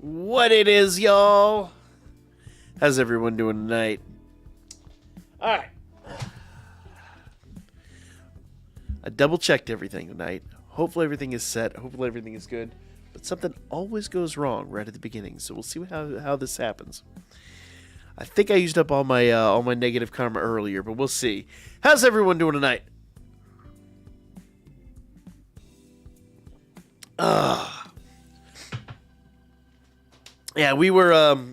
What it is, y'all? How's everyone doing tonight? Alright. I double-checked everything tonight. Hopefully everything is set. Hopefully everything is good. But something always goes wrong right at the beginning, so we'll see how this happens. I think I used up all my negative karma earlier, but we'll see. How's everyone doing tonight? Yeah, we were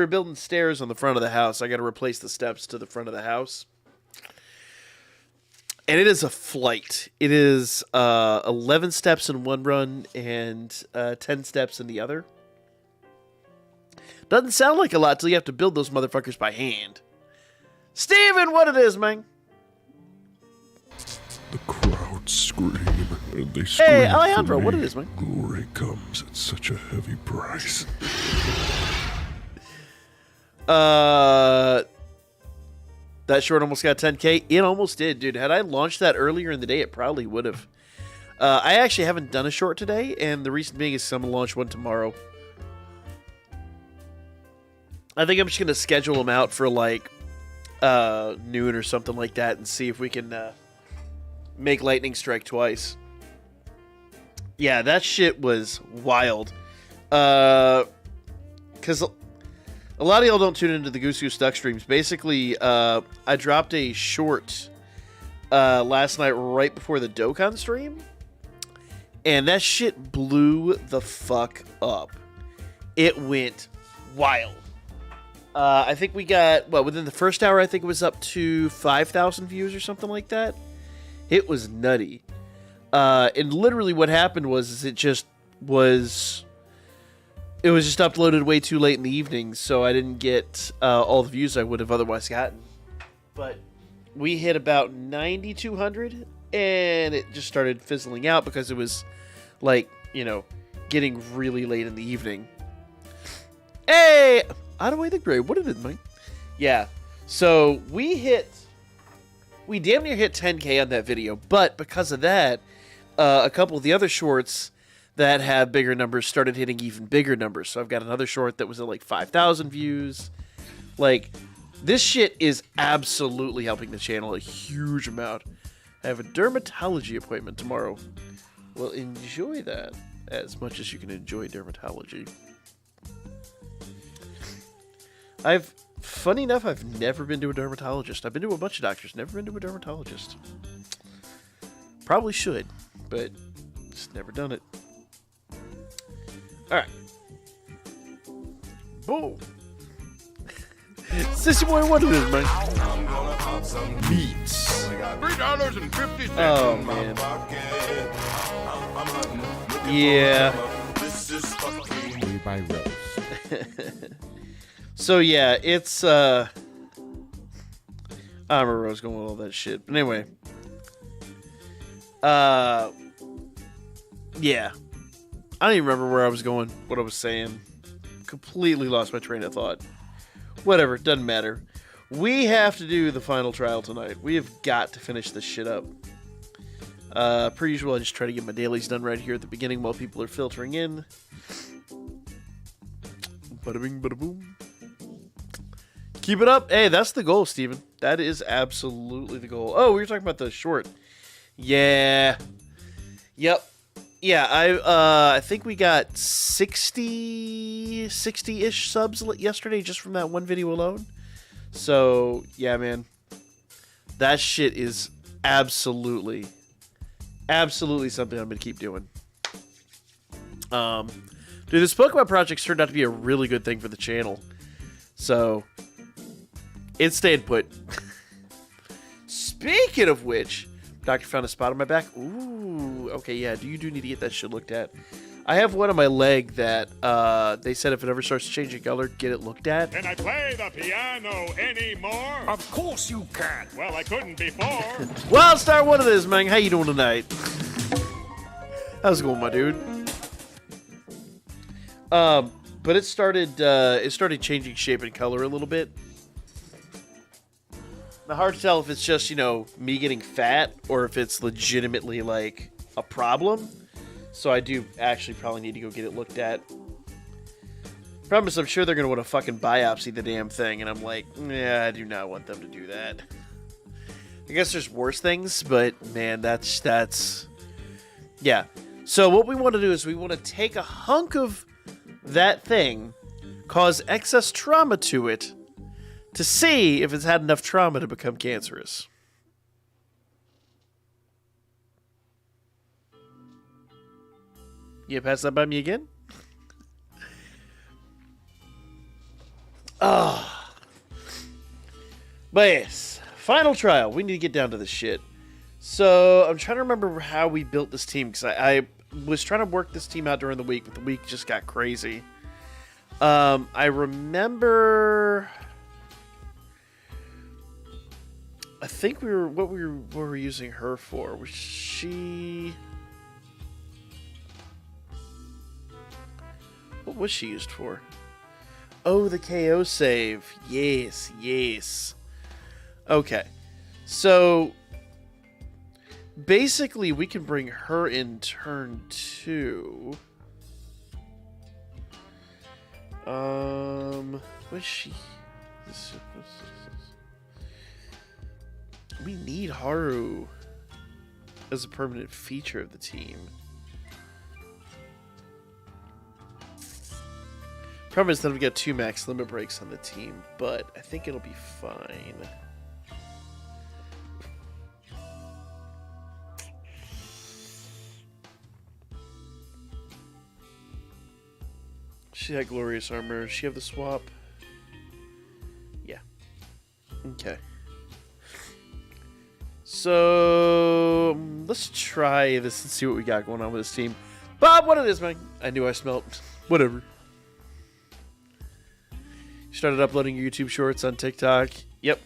building stairs on the front of the house. I got to replace the steps to the front of the house. And it is a flight. It is 11 steps in one run and 10 steps in the other. Doesn't sound like a lot till you have to build those motherfuckers by hand. Steven, what it is, man? The crowd scream, and they scream. Hey, Alejandro, what it is, man? Glory comes at such a heavy price. That short almost got 10K. It almost did, dude. Had I launched that earlier in the day, it probably would have. I actually haven't done a short today, and the reason being is I'm going to launch one tomorrow. I think I'm just going to schedule them out for, like, noon or something like that and see if we can make lightning strike twice. Yeah, that shit was wild. Because a lot of y'all don't tune into the Goose Goose Duck streams. Basically, I dropped a short last night right before the Dokkan stream. And that shit blew the fuck up. It went wild. I think we got, within the first hour, I think it was up to 5,000 views or something like that. It was nutty. And literally what happened was it was just uploaded way too late in the evening, so I didn't get all the views I would have otherwise gotten. But we hit about 9,200, and it just started fizzling out because it was, like, getting really late in the evening. Hey! Out of way the gray. What is it, Mike? Yeah. So we damn near hit 10K on that video, but because of that, a couple of the other shorts that have bigger numbers started hitting even bigger numbers. So I've got another short that was at like 5,000 views. Like, this shit is absolutely helping the channel a huge amount. I have a dermatology appointment tomorrow. Well, enjoy that as much as you can enjoy dermatology. Funny enough, I've never been to a dermatologist. I've been to a bunch of doctors, never been to a dermatologist. Probably should, but just never done it. Alright. Boom. Sissy boy, what it is, man? Meats. $3.50. Oh, man. Yeah. By Rose. So, yeah, it's, I don't remember where I was going with all that shit. But anyway. Yeah. I don't even remember where I was going, what I was saying. Completely lost my train of thought. Whatever, doesn't matter. We have to do the final trial tonight. We have got to finish this shit up. Per usual, I just try to get my dailies done right here at the beginning while people are filtering in. Bada bing, bada boom. Keep it up. Hey, that's the goal, Steven. That is absolutely the goal. Oh, we were talking about the short. Yeah. Yep. Yeah, I think we got 60-ish subs yesterday just from that one video alone. So, yeah, man. That shit is absolutely something I'm going to keep doing. Dude, this Pokemon project's turned out to be a really good thing for the channel. So, it stayed put. Speaking of which, doctor found a spot on my back. Ooh, okay, yeah, you do need to get that shit looked at. I have one on my leg that they said if it ever starts changing color, get it looked at. Can I play the piano anymore? Of course you can. Well, I couldn't before. Wildstar, what it is, man? How you doing tonight? How's it going, my dude? But it started changing shape and color a little bit. Now, hard to tell if it's just, me getting fat or if it's legitimately, like, a problem. So I do actually probably need to go get it looked at. Problem is, I'm sure they're going to want to fucking biopsy the damn thing. And I'm like, yeah, I do not want them to do that. I guess there's worse things, but, man, that's... Yeah. So what we want to do is we want to take a hunk of that thing, cause excess trauma to it, to see if it's had enough trauma to become cancerous. You pass that by me again? Ah. But yes, final trial. We need to get down to this shit. So I'm trying to remember how we built this team, because I was trying to work this team out during the week, but the week just got crazy. I remember. I think what were we using her for? Was she? What was she used for? Oh, the KO save. Yes, yes. Okay. So, basically, we can bring her in turn 2. What's she? We need Haru as a permanent feature of the team. Problem is that we got 2 max limit breaks on the team, but I think it'll be fine. She had glorious armor. Does she have the swap? Yeah. Okay. So let's try this and see what we got going on with this team. Bob, what it is, man? I knew I smelt. Whatever. Started uploading your YouTube shorts on TikTok. Yep.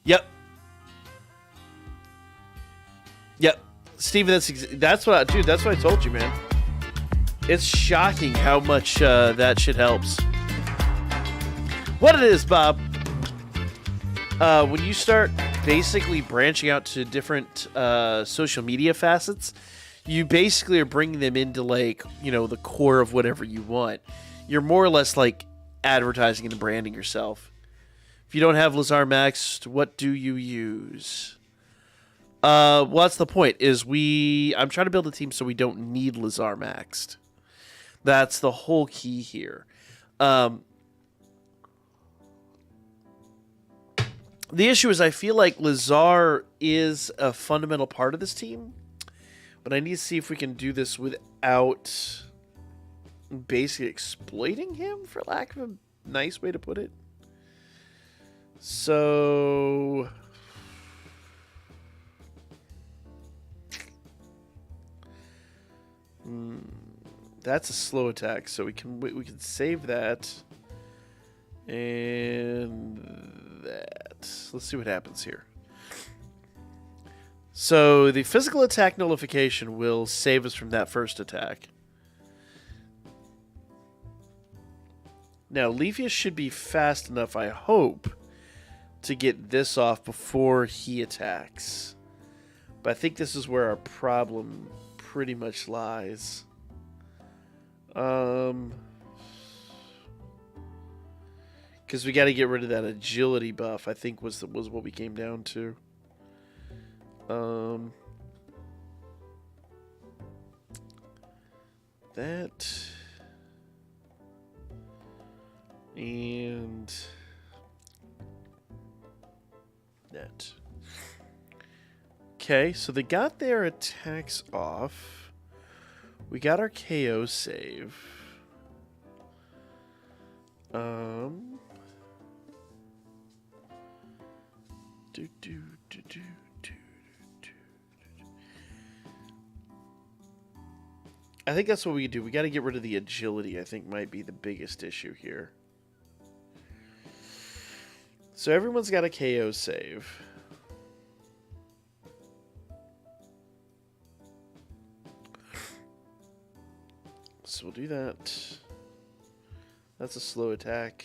Yep. Yep. Steven, that's what I told you, man. It's shocking how much that shit helps. What it is, Bob. When you start basically branching out to different social media facets, you basically are bringing them into, like, you know, the core of whatever you want. You're more or less like advertising and branding yourself. If you don't have Lazar maxed, what do you use? Well, that's the point. I'm trying to build a team so we don't need Lazar maxed. That's the whole key here. The issue is I feel like Lazar is a fundamental part of this team. But I need to see if we can do this without basically exploiting him, for lack of a nice way to put it. So that's a slow attack, so we can save that and that. Let's see what happens here. So the physical attack nullification will save us from that first attack. Now, Leafius should be fast enough, I hope, to get this off before he attacks. But I think this is where our problem pretty much lies. Because we got to get rid of that agility buff, I think was what we came down to. That and that. Okay, so they got their attacks off. We got our KO save. I think that's what we do. We got to get rid of the agility, I think might be the biggest issue here. So everyone's got a KO save. So we'll do that. That's a slow attack.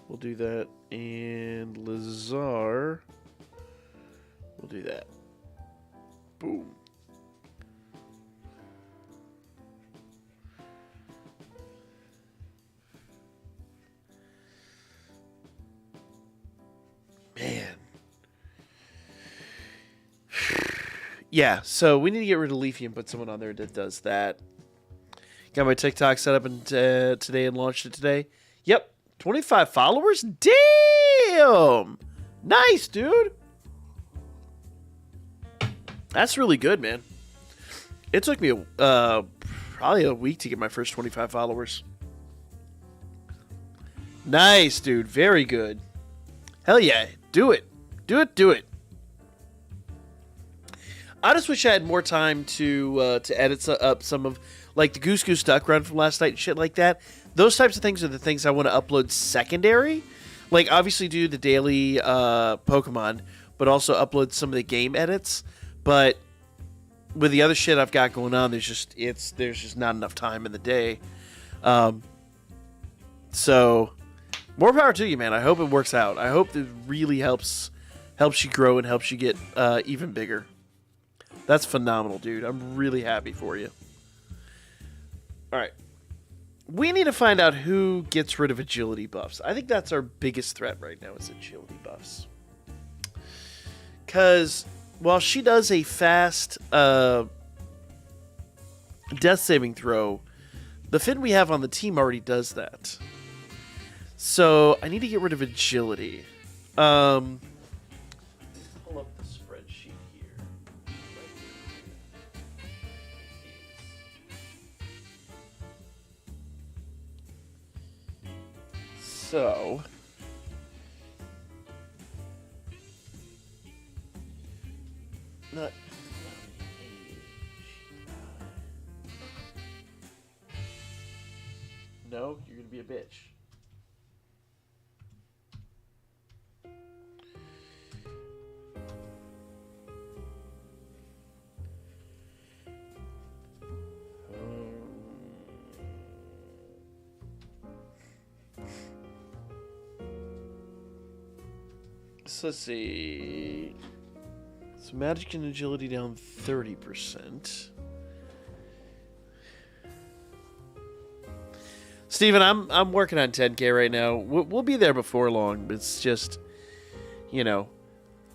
We'll do that. And Lazar, we'll do that. Boom. Man. Yeah, so we need to get rid of Leafy and put someone on there that does that. Got my TikTok set up today and launched it today. Yep, 25 followers. Damn, nice, dude. That's really good, man. It took me probably a week to get my first 25 followers. Nice, dude. Very good. Hell yeah. Do it. Do it. Do it. I just wish I had more time to edit up some of, like, the Goose Goose Duck Run from last night and shit like that. Those types of things are the things I want to upload secondary. Like, obviously do the daily Pokemon, but also upload some of the game edits. But with the other shit I've got going on, there's just not enough time in the day. So more power to you, man. I hope it works out. I hope it really helps you grow and helps you get even bigger. That's phenomenal, dude. I'm really happy for you. All right. We need to find out who gets rid of agility buffs. I think that's our biggest threat right now is agility buffs. Because while she does a fast death saving throw, the Finn we have on the team already does that. So I need to get rid of agility. Pull up the spreadsheet here. So not no, you're gonna be a bitch. So let's see. So magic and agility down 30%. Steven, I'm working on 10K right now. We'll be there before long. But it's just, you know,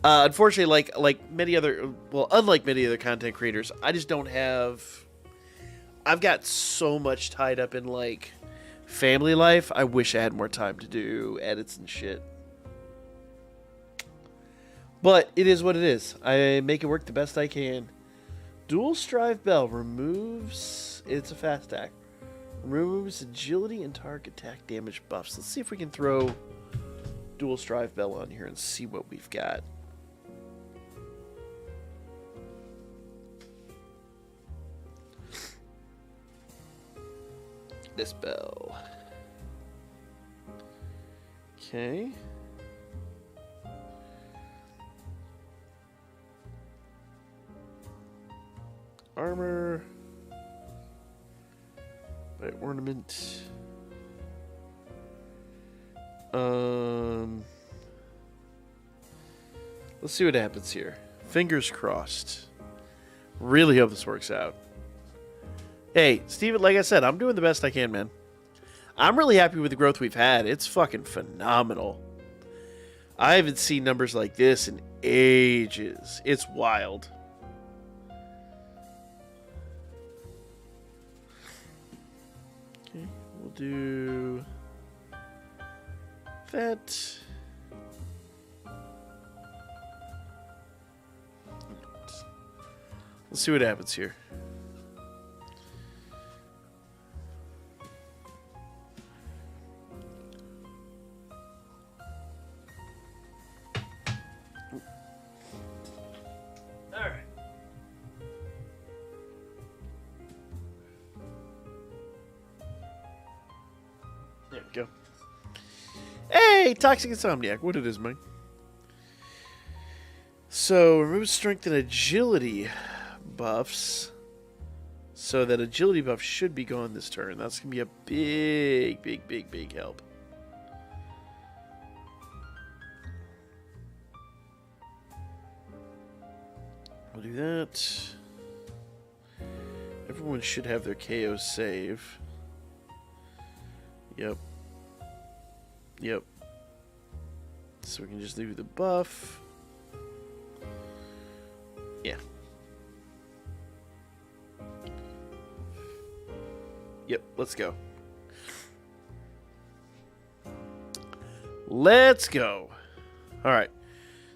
unfortunately, unlike many other content creators, I just don't have. I've got so much tied up in like family life. I wish I had more time to do edits and shit. But it is what it is. I make it work the best I can. Dual Strive Bell removes... It's a fast attack. Removes agility and target attack damage buffs. Let's see if we can throw Dual Strive Bell on here and see what we've got. This bell. Okay. Armor by ornament. Let's see what happens here. Fingers crossed. Really hope this works out. Hey, Steven, like I said, I'm doing the best I can, man. I'm really happy with the growth we've had. It's fucking phenomenal. I haven't seen numbers like this in ages. It's wild. We'll do that. Let's see what happens here. All right. There we go. Hey, Toxic Insomniac. What it is, man? So, remove strength and agility buffs. So that agility buff should be gone this turn. That's going to be a big help. We'll do that. Everyone should have their KO save. Yep. So we can just leave the buff. Yeah. Yep, let's go. Let's go. All right.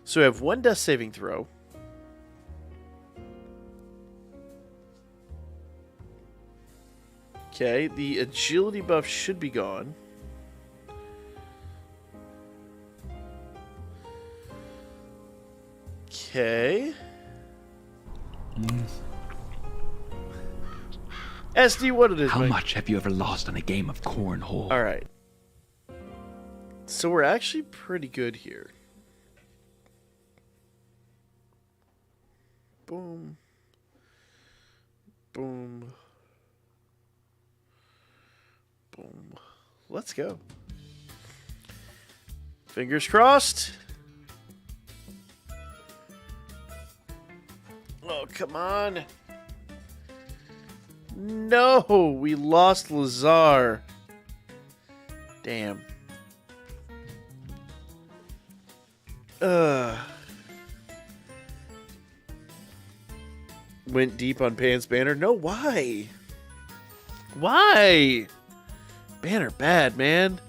So we have one death saving throw. Okay, the agility buff should be gone. Okay. SD, what it is, How Mike? much have you ever lost on a game of cornhole? All right. So we're actually pretty good here. Boom. Boom. Boom. Let's go. Fingers crossed. Oh, come on. No, we lost Lazar. Damn. Went deep on Pan's banner. No, why? Why? Banner bad, man.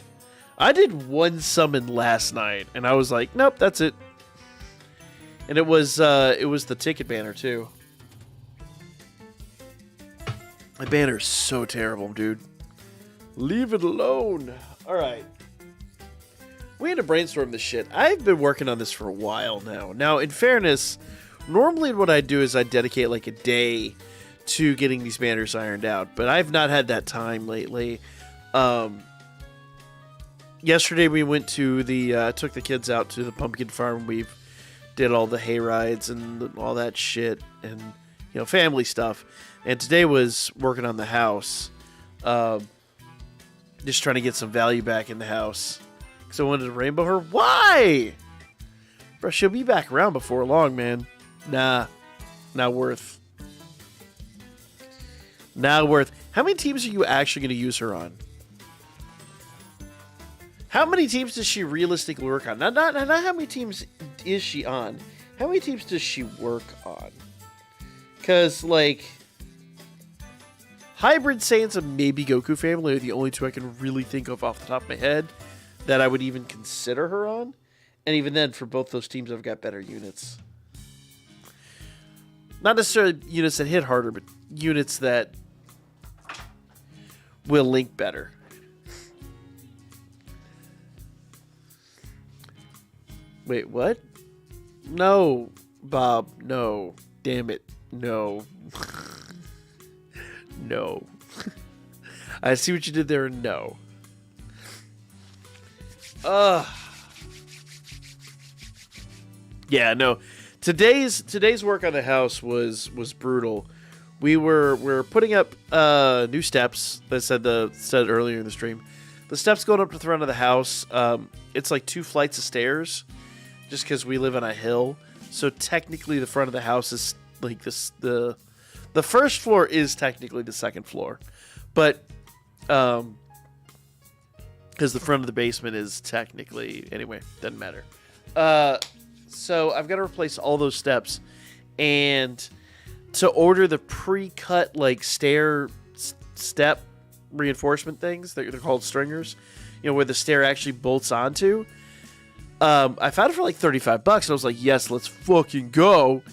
I did one summon last night, and I was like, nope, that's it. And it was the ticket banner too. My banner's so terrible, dude. Leave it alone. All right. We had to brainstorm this shit. I've been working on this for a while now. Now, in fairness, normally what I do is I dedicate like a day to getting these banners ironed out, but I've not had that time lately. Yesterday we went to the took the kids out to the pumpkin farm. We did all the hay rides and all that shit, and family stuff. And today was working on the house, just trying to get some value back in the house. Because I wanted to rainbow her. Why? Bro, she'll be back around before long, man. Nah. Not worth. Not worth. How many teams are you actually going to use her on? How many teams does she realistically work on? Not how many teams is she on. How many teams does she work on? Because, like, Hybrid Saiyans and maybe Goku family are the only two I can really think of off the top of my head that I would even consider her on. And even then, for both those teams, I've got better units. Not necessarily units that hit harder, but units that will link better. Wait, what? No, Bob, no. Damn it, no. No. I see what you did there, no. Yeah, no. Today's work on the house was brutal. We're putting up new steps. That said earlier in the stream. The steps going up to the front of the house. It's like 2 flights of stairs, just because we live on a hill. So technically, the front of the house is like this. The first floor is technically the second floor, but because the front of the basement is technically anyway, doesn't matter. So I've got to replace all those steps, and to order the pre-cut like step reinforcement things. They're called stringers, where the stair actually bolts onto. I found it for like $35, and I was like, yes, let's fucking go.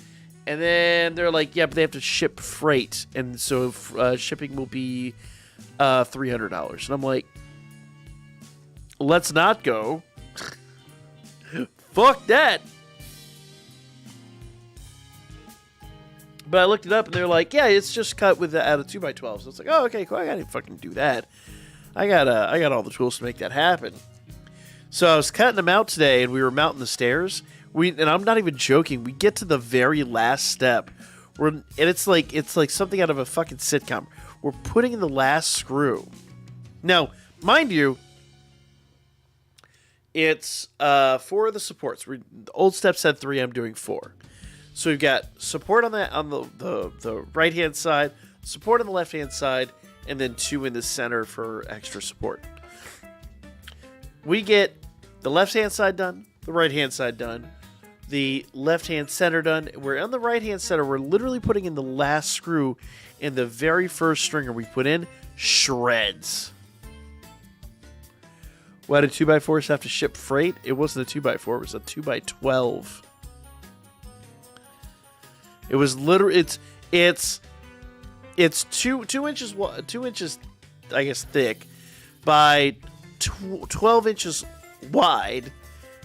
And then they're like, yeah, but they have to ship freight, and so shipping will be $300. And I'm like, let's not go. Fuck that. But I looked it up, and they're like, yeah, it's just cut with out of 2x12. So it's like, oh, okay, cool. I gotta fucking do that. I got all the tools to make that happen. So I was cutting them out today, and we were mounting the stairs. And I'm not even joking. We get to the very last step, and it's like something out of a fucking sitcom. We're putting in the last screw. Now, mind you, it's 4 of the supports. The old step said 3. I'm doing 4. So we've got support on the right hand side, support on the left hand side, and then 2 in the center for extra support. We get the left hand side done, the right hand side done, the left hand center done. We're on the right hand center. We're literally putting in the last screw in the very first stringer we put in shreds. Why did 2x4s have to ship freight? It wasn't a 2x4, it was a 2x12. It was literally it's 2 inches I guess thick by 12 inches wide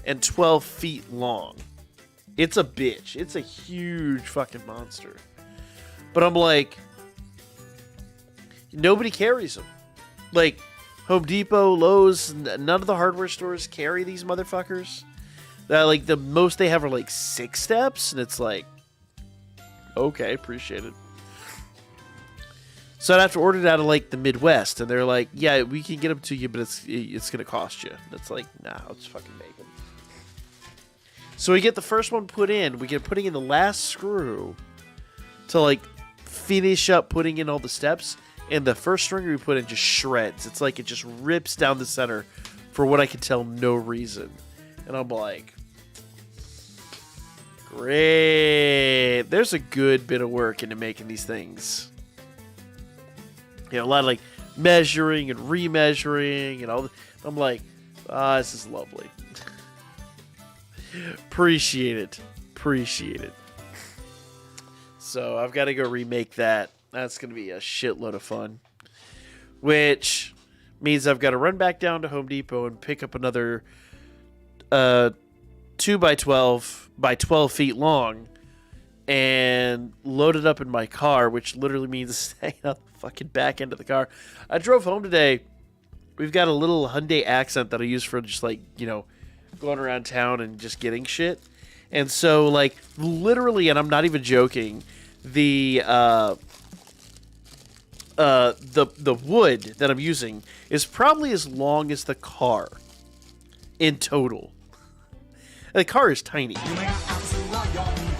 and 12 feet long. It's a bitch. It's a huge fucking monster. But I'm like, nobody carries them. Like, Home Depot, Lowe's, none of the hardware stores carry these motherfuckers. Like, the most they have are like 6 steps, and it's like, okay, appreciate it. So I'd have to order it out of like the Midwest, and they're like, yeah, we can get them to you, but it's gonna cost you. And it's like, nah, let's fucking make them. So we get the first one put in. We get putting in the last screw to like finish up putting in all the steps, and the first string we put in just shreds. It's like it just rips down the center for what I can tell, no reason. And I'm like, great. There's a good bit of work into making these things. You know, a lot of like measuring and remeasuring and all. I'm like, this is lovely. Appreciate it. So I've got to go remake that. That's going to be a shitload of fun. Which means I've got to run back down to Home Depot and pick up another 2x12 by 12 feet long and load it up in my car, which literally means staying out the fucking back end of the car. I drove home today. We've got a little Hyundai Accent that I use for just like, you know, going around town and just getting shit. And so like literally, and I'm not even joking, the wood that I'm using is probably as long as the car in total. The car is tiny.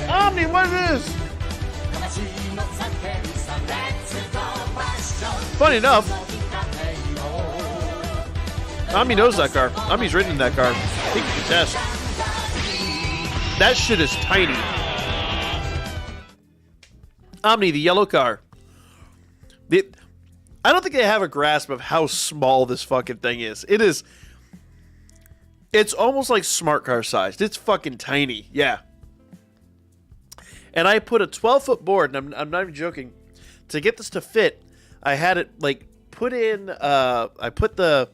Omni, what is this? Funny enough, Omni knows that car. Omni's ridden in that car. He can test. That shit is tiny. Omni, the yellow car. I don't think they have a grasp of how small this fucking thing is. It's almost like smart car sized. It's fucking tiny. Yeah. And I put a 12-foot board, and I'm not even joking. To get this to fit, I had it like put in. I put the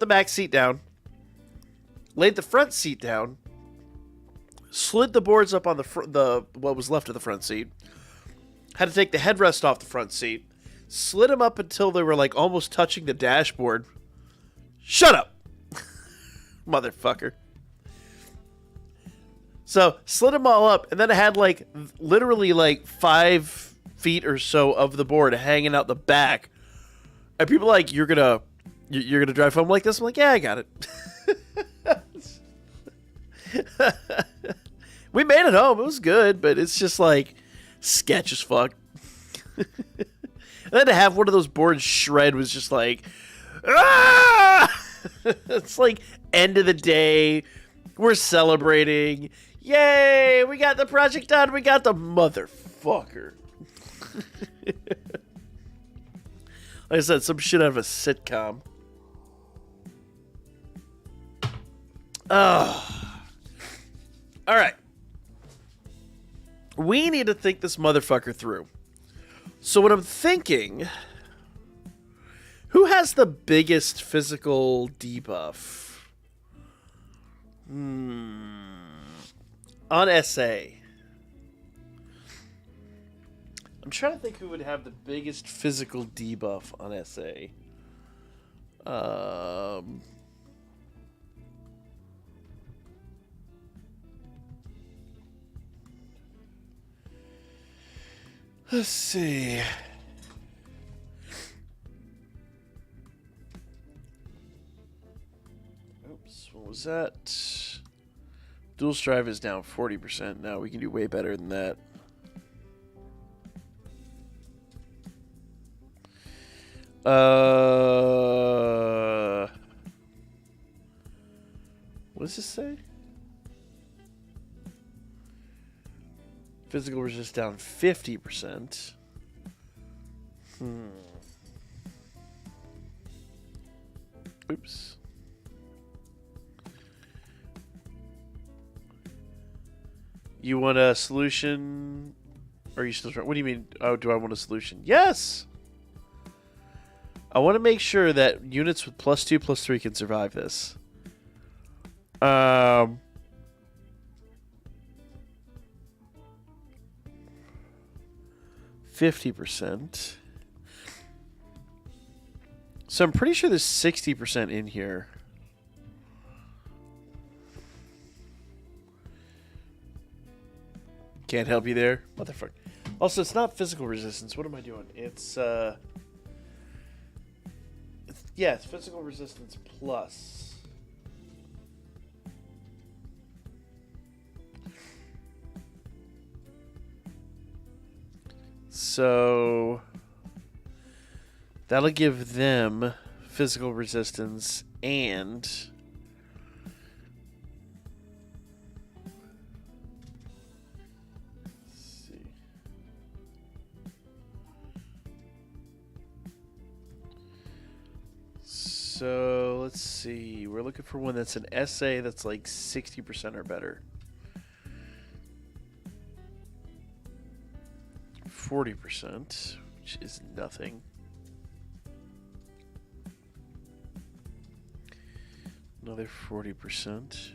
back seat down, laid the front seat down, slid the boards up on the what was left of the front seat. Had to take the headrest off the front seat, slid them up until they were like almost touching the dashboard. Shut up, motherfucker. So slid them all up, and then I had like literally like 5 feet or so of the board hanging out the back. And people are like, you're gonna drive home like this? I'm like, yeah, I got it. We made it home. It was good, but it's just like sketch as fuck. And then to have one of those boards shred was just like, ah! It's like end of the day. We're celebrating. Yay! We got the project done. We got the motherfucker. Like I said, some shit out of a sitcom. All right. We need to think this motherfucker through. So what I'm thinking, who has the biggest physical debuff? On SA. I'm trying to think who would have the biggest physical debuff on SA. Let's see. Oops, what was that? Dual Strive is down 40%. Now we can do way better than that. What does this say? Physical resist down 50%. Oops. You want a solution? Or are you still trying? What do you mean? Oh, do I want a solution? Yes! I want to make sure that units with +2, +3 can survive this. 50%. So I'm pretty sure there's 60% in here. Can't help you there, motherfucker. Also, it's not physical resistance. What am I doing? It's yeah, it's physical resistance plus. So that'll give them physical resistance and so let's see. We're looking for one that's an SA that's like 60% or better. 40%, which is nothing. Another 40%.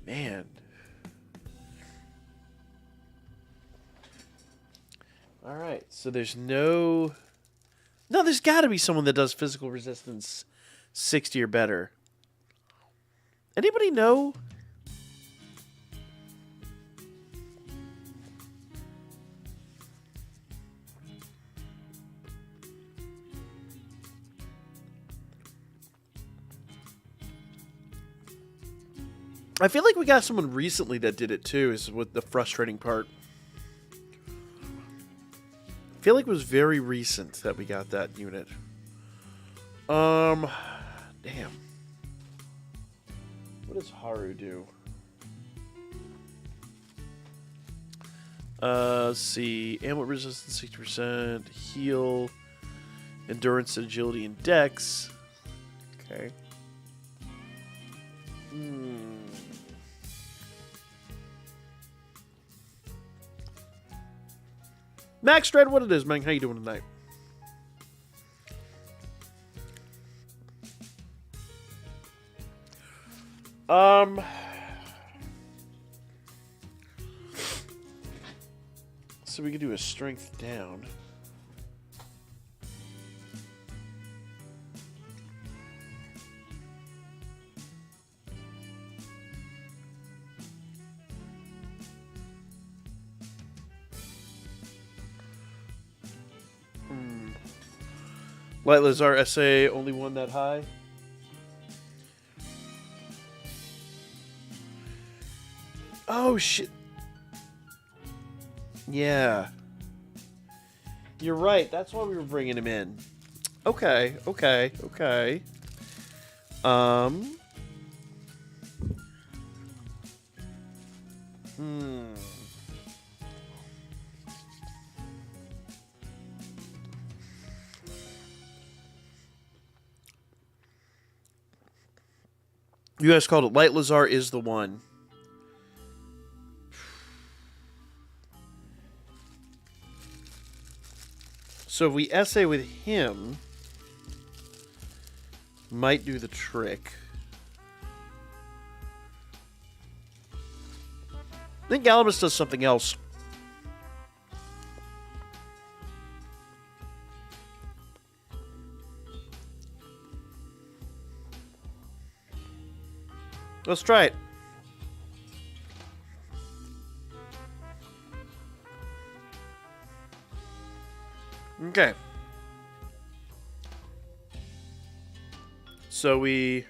Man. All right, so there's no, there's got to be someone that does physical resistance 60 or better. Anybody know? I feel like we got someone recently that did it too, is what the frustrating part. I feel like it was very recent that we got that unit. Damn. What does Haru do? Let's see. Amulet resistance 60%. Heal. Endurance, agility, and dex. Okay. Max Dread, what it is, man? How you doing tonight? So we could do a strength down. Light Lazar SA, only one that high. Oh, shit. Yeah. You're right. That's why we were bringing him in. Okay, okay, okay. You guys called it. Light Lazar is the one. So if we essay with him, might do the trick. I think Gallimus does something else. Let's try it. Okay. So we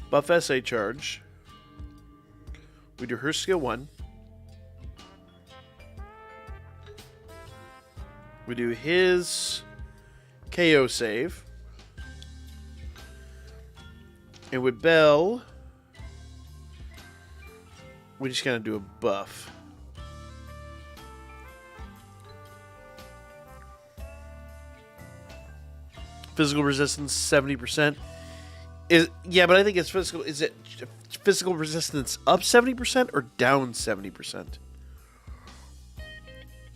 buff SA charge. We do her skill 1. We do his KO save. And with Bell, we just gotta do a buff. Physical resistance 70%. Yeah, but I think it's physical. Is it physical resistance up 70% or down 70%?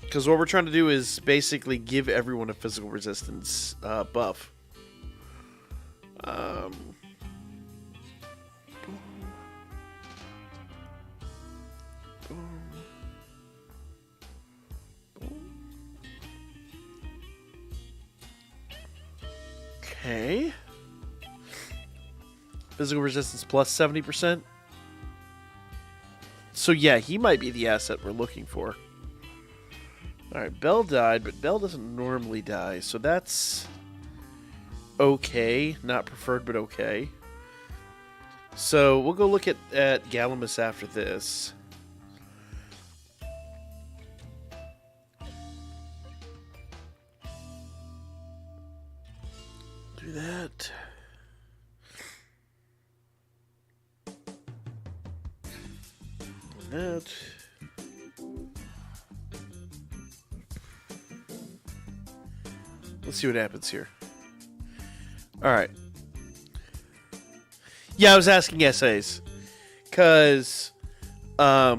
Because what we're trying to do is basically give everyone a physical resistance buff. Okay. Physical resistance plus 70%. So yeah, he might be the asset we're looking for. Alright, Belle died, but Belle doesn't normally die, so that's okay. Not preferred, but okay. So we'll go look at Galamus after this. Do that. That. Let's see what happens here. Alright. Yeah, I was asking essays. Because, as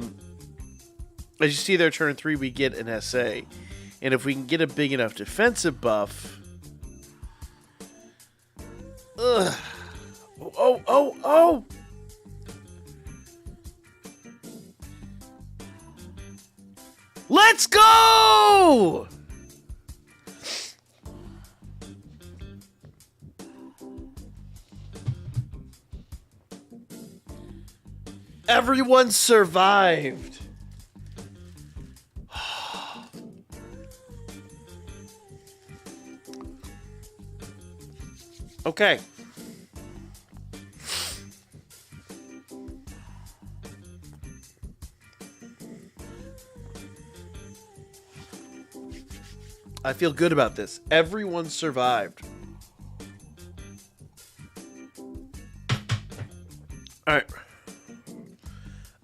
you see there, turn 3, we get an SA. And if we can get a big enough defensive buff... Ugh. Oh! Let's go! Everyone survived. Okay. I feel good about this. Everyone survived. Alright.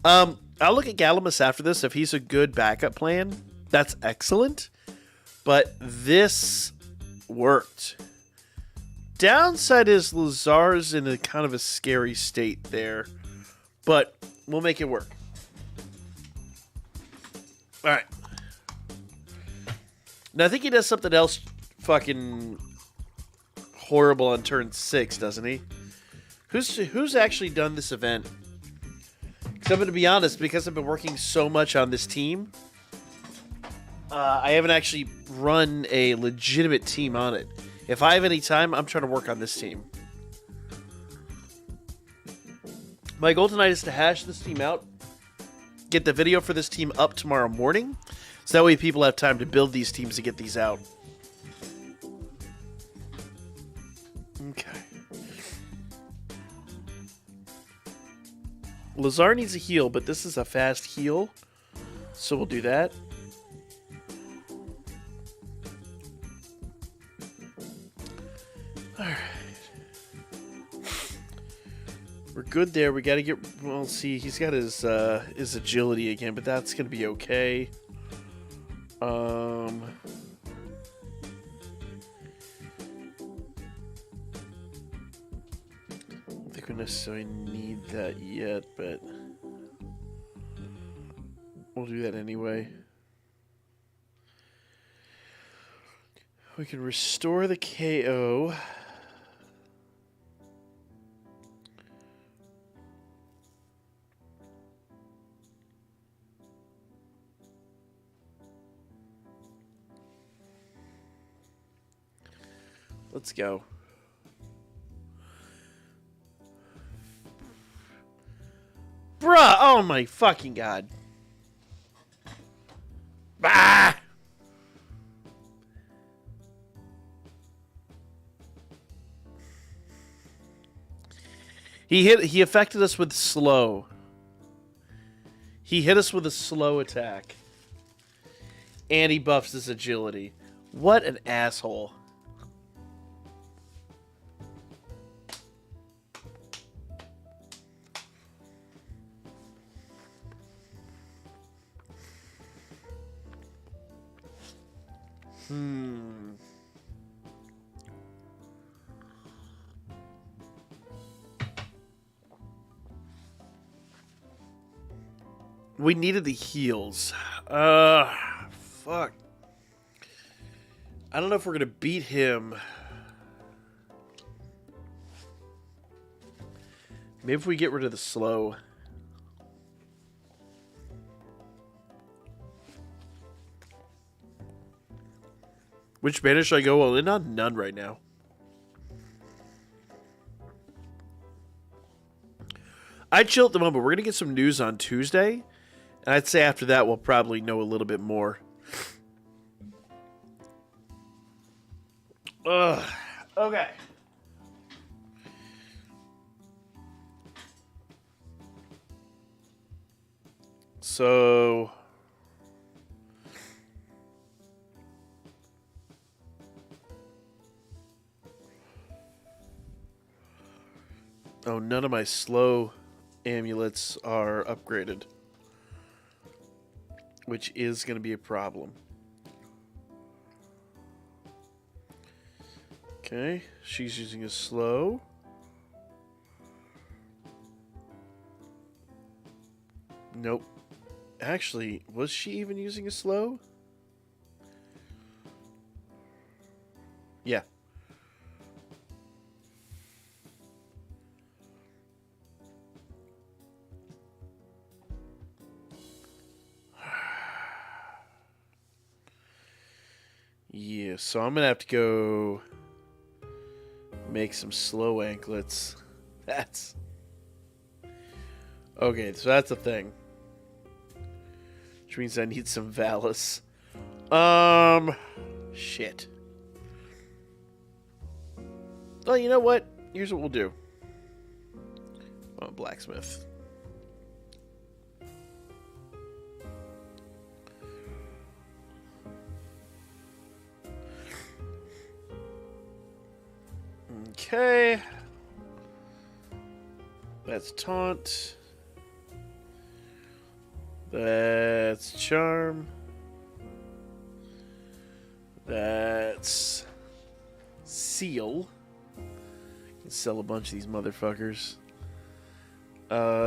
I'll look at Galamus after this. If he's a good backup plan, that's excellent. But this worked. Downside is Lazar's in a kind of a scary state there. But we'll make it work. Alright. Now I think he does something else fucking horrible on turn 6, doesn't he? Who's actually done this event? Because I'm going to be honest, because I've been working so much on this team, I haven't actually run a legitimate team on it. If I have any time, I'm trying to work on this team. My goal tonight is to hash this team out, get the video for this team up tomorrow morning, so that way people have time to build these teams to get these out. Okay. Lazar needs a heal, but this is a fast heal, so we'll do that. Alright. We're good there. We gotta get... Well, see, he's got his agility again, but that's gonna be okay. I don't think we necessarily need that yet, but we'll do that anyway. We can restore the KO. Let's go. Bruh! Oh my fucking god. Bah! He affected us with slow. He hit us with a slow attack. And he buffs his agility. What an asshole. We needed the heals. Fuck. I don't know if we're gonna beat him. Maybe if we get rid of the slow. Which banner should I go all in on? None right now. I'd chill at the moment. We're going to get some news on Tuesday. And I'd say after that, we'll probably know a little bit more. Ugh. Okay. So... Oh, none of my slow amulets are upgraded. Which is going to be a problem. Okay, she's using a slow. Nope. Actually, was she even using a slow? Yeah. Yeah, so I'm going to have to go make some slow anklets. That's... Okay, so that's a thing. Which means I need some Valis. Shit. Well, you know what? Here's what we'll do. Oh, blacksmith. Okay. That's taunt. That's charm. That's seal. Can sell a bunch of these motherfuckers.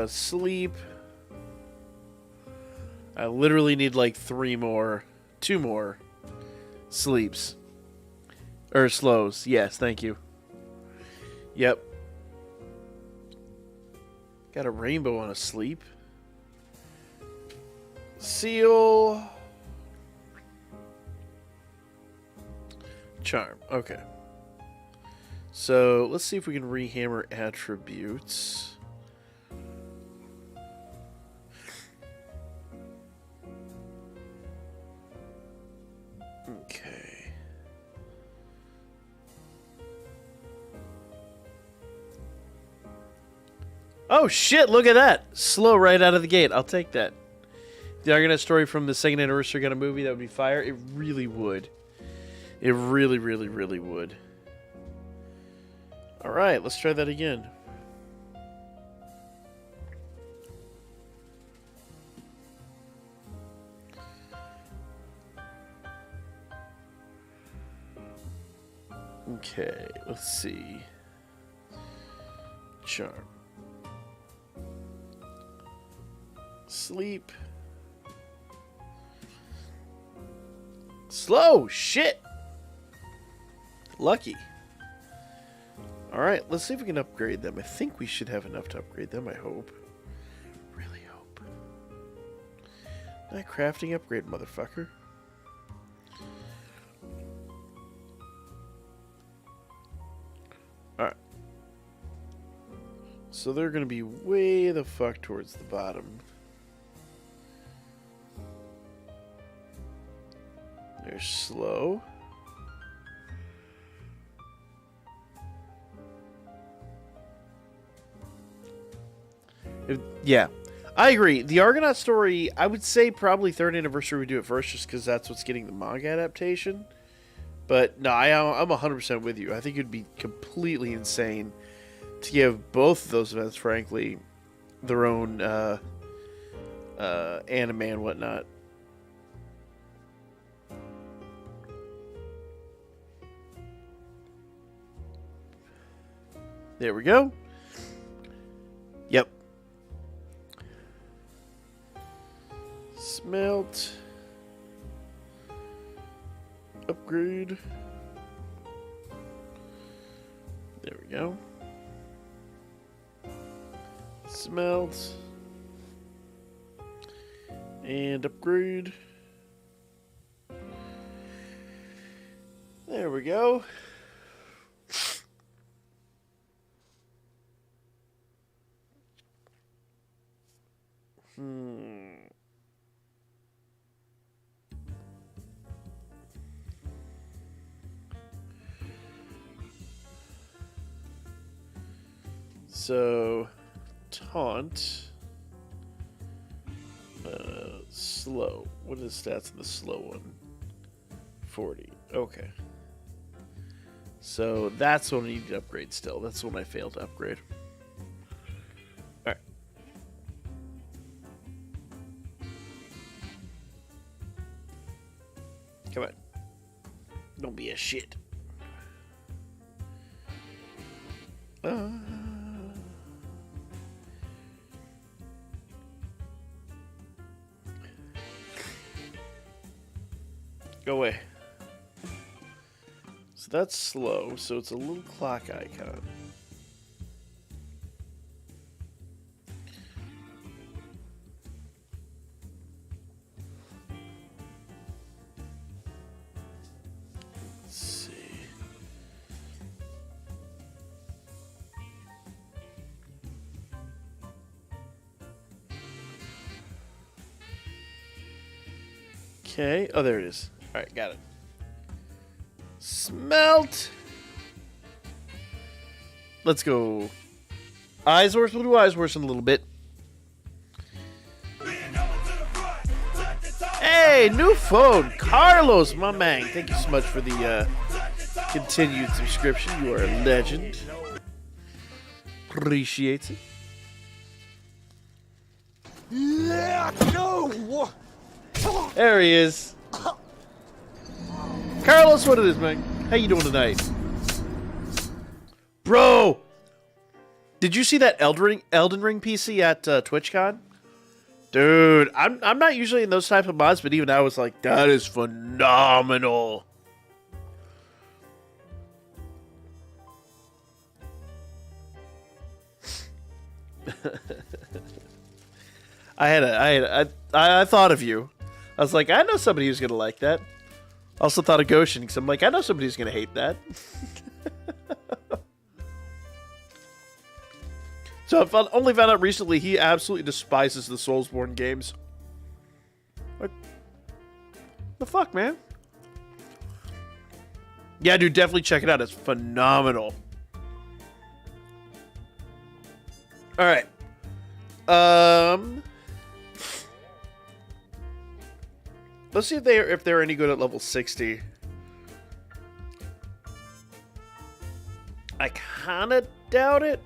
Sleep. I literally need like 2 more sleeps. Or slows. Yes, thank you. Yep. Got a rainbow on a sleep. Seal. Charm. Okay. So, let's see if we can rehammer attributes. Okay. Oh shit, look at that. Slow right out of the gate. I'll take that. The Argonaut story from the second anniversary kind of movie, that would be fire. It really would. It really, really, really would. Alright, let's try that again. Okay, let's see. Charm. Sleep. Slow! Shit! Lucky. Alright, let's see if we can upgrade them. I think we should have enough to upgrade them, I hope. Really hope. Not crafting upgrade, motherfucker. Alright. So they're gonna be way the fuck towards the bottom. They're slow. Yeah, I agree. The Argonaut story, I would say probably 3rd anniversary we do it first just because that's what's getting the manga adaptation. But no, I'm 100% with you. I think it would be completely insane to give both of those events, frankly, their own anime and whatnot. There we go. Yep. Smelt. Upgrade. There we go. Smelt. And upgrade. There we go. So, taunt. Slow. What are the stats of the slow one? 40. Okay. So, that's what I need to upgrade still. That's the one I failed to upgrade. Alright. Come on. Don't be a shit. Go away. So that's slow, so it's a little clock icon. Let's see. Okay. Oh, there it is. All right, got it. Smelt. Let's go. Eyes worse. We'll do eyes worse in a little bit. Hey, new phone. Carlos, my man. Thank you so much for the continued subscription. You are a legend. Appreciate it. There he is. Carlos, what it is, man? How you doing tonight? Bro! Did you see that Elden Ring PC at TwitchCon? Dude, I'm not usually in those type of mods, but even I was like, that is phenomenal. I thought of you. I was like, I know somebody who's gonna like that. Also thought of Goshen, because I'm like, I know somebody who's gonna hate that. So I only found out recently he absolutely despises the Soulsborne games. What the fuck, man? Yeah, dude, definitely check it out. It's phenomenal. All right. Let's see if they're any good at level 60. I kind of doubt it,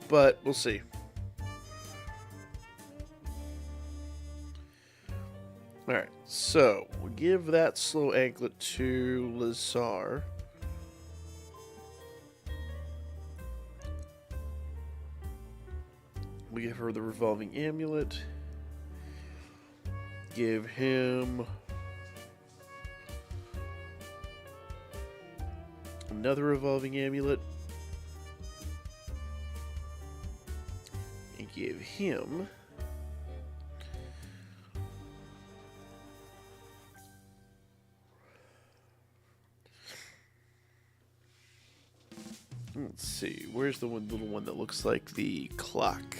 but we'll see. All right, so we'll give that slow anklet to Lazar. We give her the revolving amulet. Give him another revolving amulet. And give him let's see, where's the one little one that looks like the clock?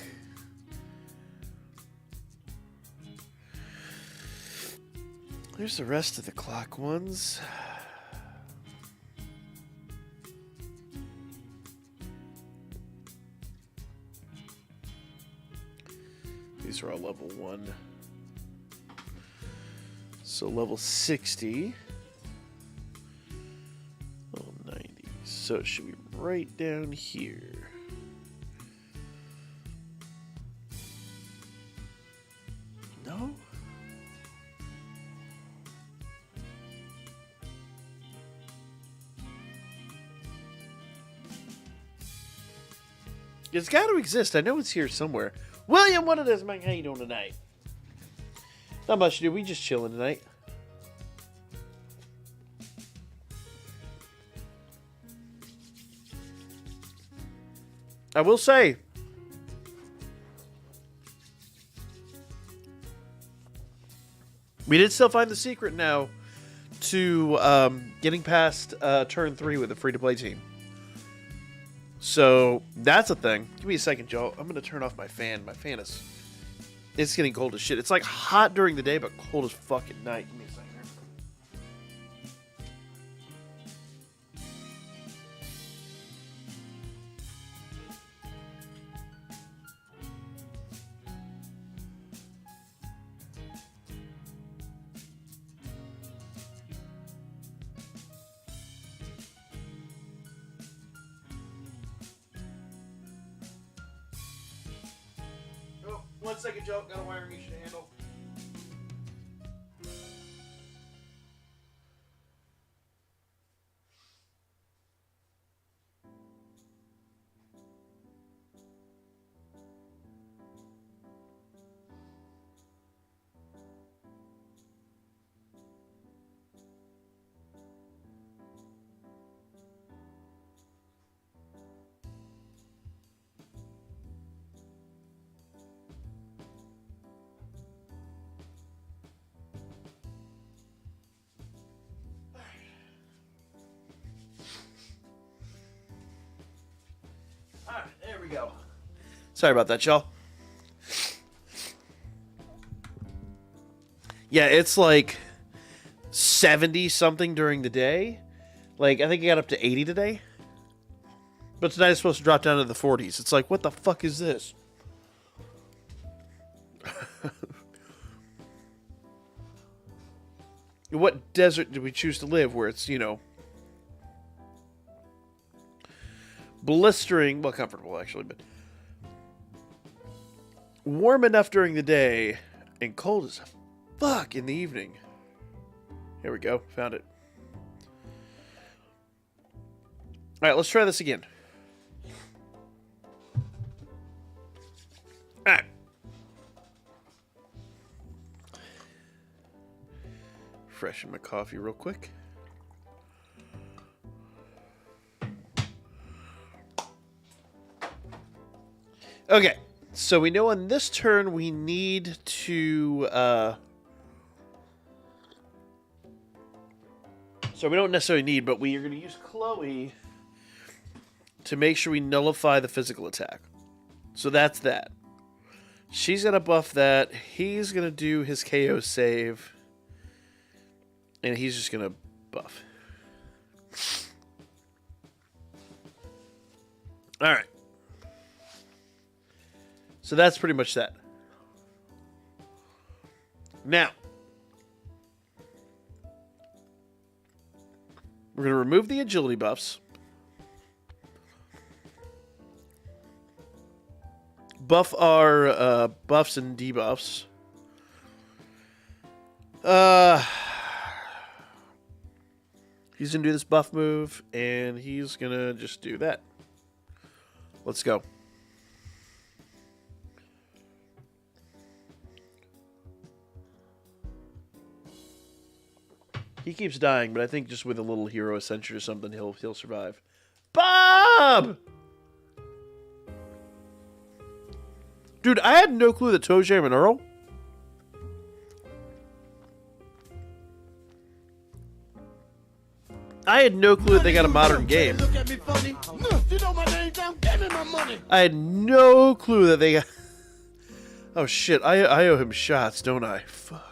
There's the rest of the clock ones. These are all level 1. So level 60. Level 90. So it should be right down here. No? It's got to exist. I know it's here somewhere. William, what it is, man? How you doing tonight? Not much, dude. We just chilling tonight. I will say, we did still find the secret now to getting past turn 3 with a free-to-play team. So that's a thing. Give me a second, Joe. I'm gonna turn off my fan. My fan is, it's getting cold as shit. It's like hot during the day, but cold as fuck at night. Give me a second here. Oh, 1 second, Joe. Got a wiring issue to handle. Alright, there we go. Sorry about that, y'all. Yeah, it's like 70 something during the day. Like, I think it got up to 80 today. But tonight it's supposed to drop down to the 40s. It's like, what the fuck is this? What desert did we choose to live where it's, you know, blistering, well, comfortable actually, but warm enough during the day and cold as fuck in the evening. Here we go, found it. All right, let's try this again. All right. Freshen my coffee real quick. Okay, so we know on this turn we need to, so we don't necessarily need, but we are going to use Chloe to make sure we nullify the physical attack. So that's that. She's going to buff that. He's going to do his KO save. And he's just going to buff. Alright. So that's pretty much that. Now, we're going to remove the agility buffs. Buff our buffs and debuffs. He's going to do this buff move, and he's going to just do that. Let's go. He keeps dying, but I think just with a little hero ascension or something, he'll survive. Bob! Dude, I had no clue that Toe Jam and Earl. I had no clue that they got a modern game. Look at me funny. You know my name down. Give me my money. I had no clue that they got... Oh shit, I owe him shots, don't I? Fuck.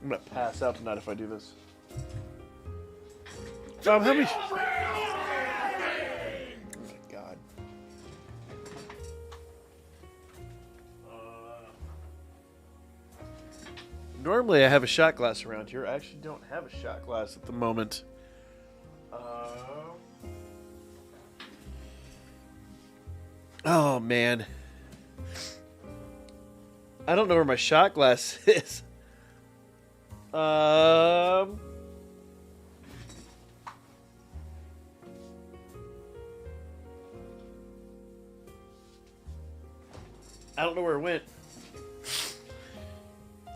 I'm gonna pass out tonight if I do this. How many... Oh my god. Normally I have a shot glass around here. I actually don't have a shot glass at the moment. Oh man. I don't know where my shot glass is. I don't know where it went.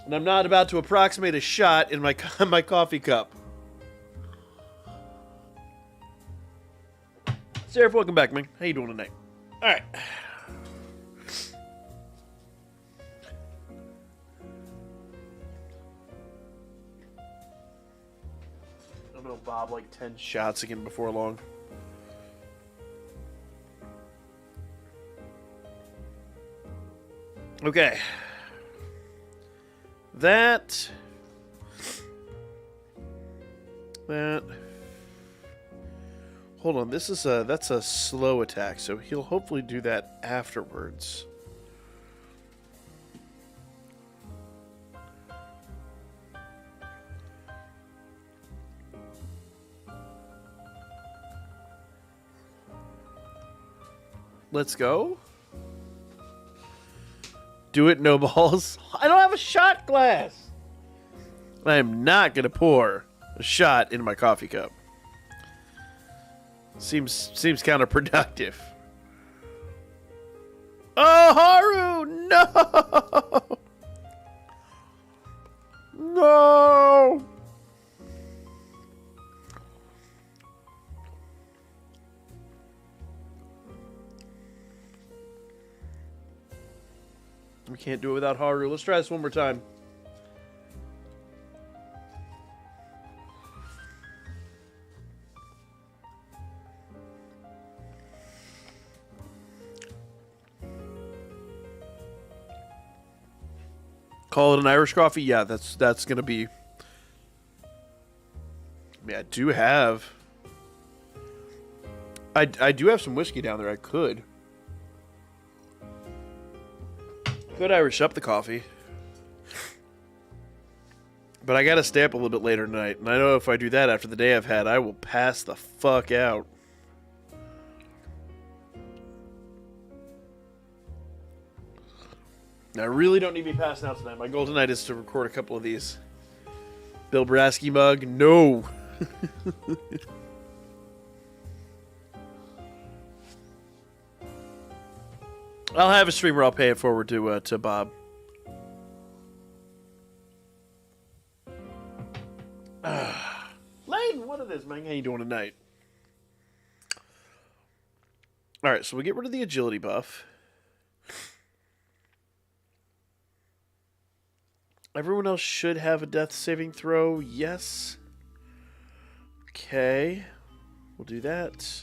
And I'm not about to approximate a shot in my my coffee cup. Sarah, welcome back, man. How you doing tonight? All right. I'm gonna bob like 10 shots again before long. Okay. That. Hold on, that's a slow attack, so he'll hopefully do that afterwards. Let's go. Do it, no balls. I don't have a shot glass. I am not going to pour a shot in my coffee cup. Seems counterproductive. Oh, Haru! No! No! We can't do it without Haru. Let's try this one more time. Call it an Irish coffee? Yeah, that's gonna be. I mean, I do have some whiskey down there. I could Irish up the coffee, but I gotta stay up a little bit later tonight, and I know if I do that after the day I've had, I will pass the fuck out. I really don't need to be passing out tonight. My goal tonight is to record a couple of these. Bill Brasky mug? No. I'll have a stream where I'll pay it forward to Bob. Layden, what it is, man? How you doing tonight? Alright, so we get rid of the agility buff. Everyone else should have a death saving throw. Yes. Okay. We'll do that.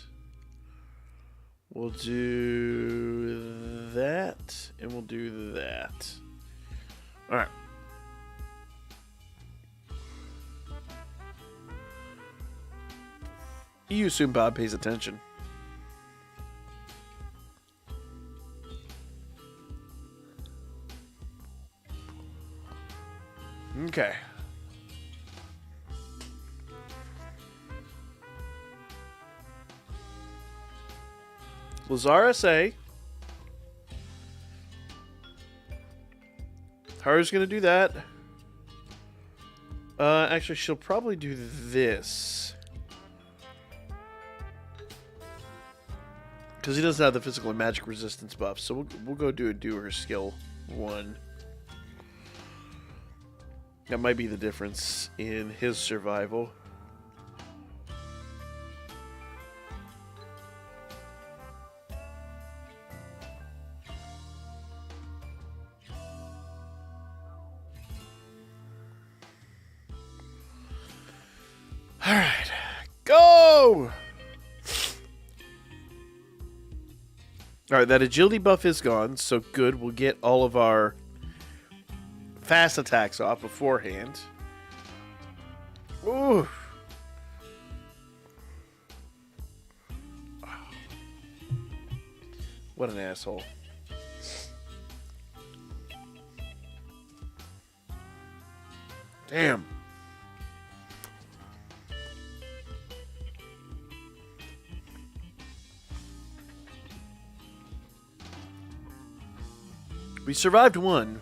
We'll do that. And we'll do that. Alright. You assume Bob pays attention. Okay. Lazara say. Haru's gonna do that. Actually, she'll probably do this. Because he doesn't have the physical and magic resistance buff, so we'll go do her skill 1. That might be the difference in his survival. All right, go! All right, that agility buff is gone, so good. We'll get all of our fast attacks off beforehand. Ooh. What an asshole. Damn. We survived one.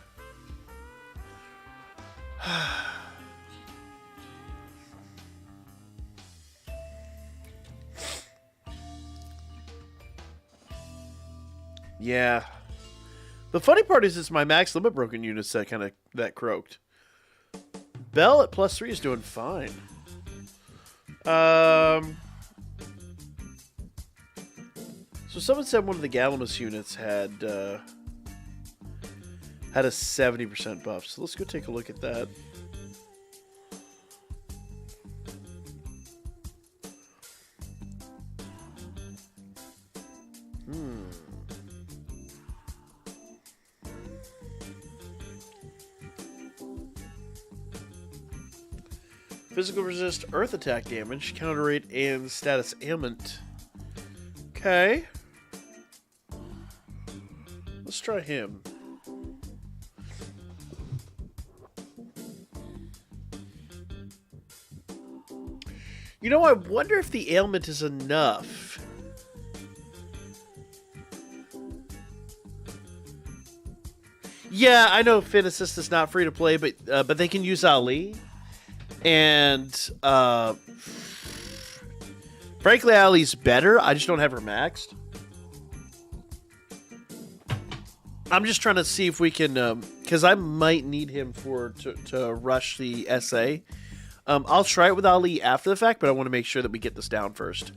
Yeah. The funny part is it's my max limit broken units that croaked. Bell at +3 is doing fine. So someone said one of the Galamus units had a 70% buff. So let's go take a look at that. Physical resist, earth attack damage, counter rate, and status ailment. Okay. Let's try him. You know, I wonder if the ailment is enough. Yeah, I know Fin Assist is not free to play, but they can use Ali. And frankly, Ali's better. I just don't have her maxed. I'm just trying to see if we can, because I might need him to rush the SA. I'll try it with Ali after the fact, but I want to make sure that we get this down first.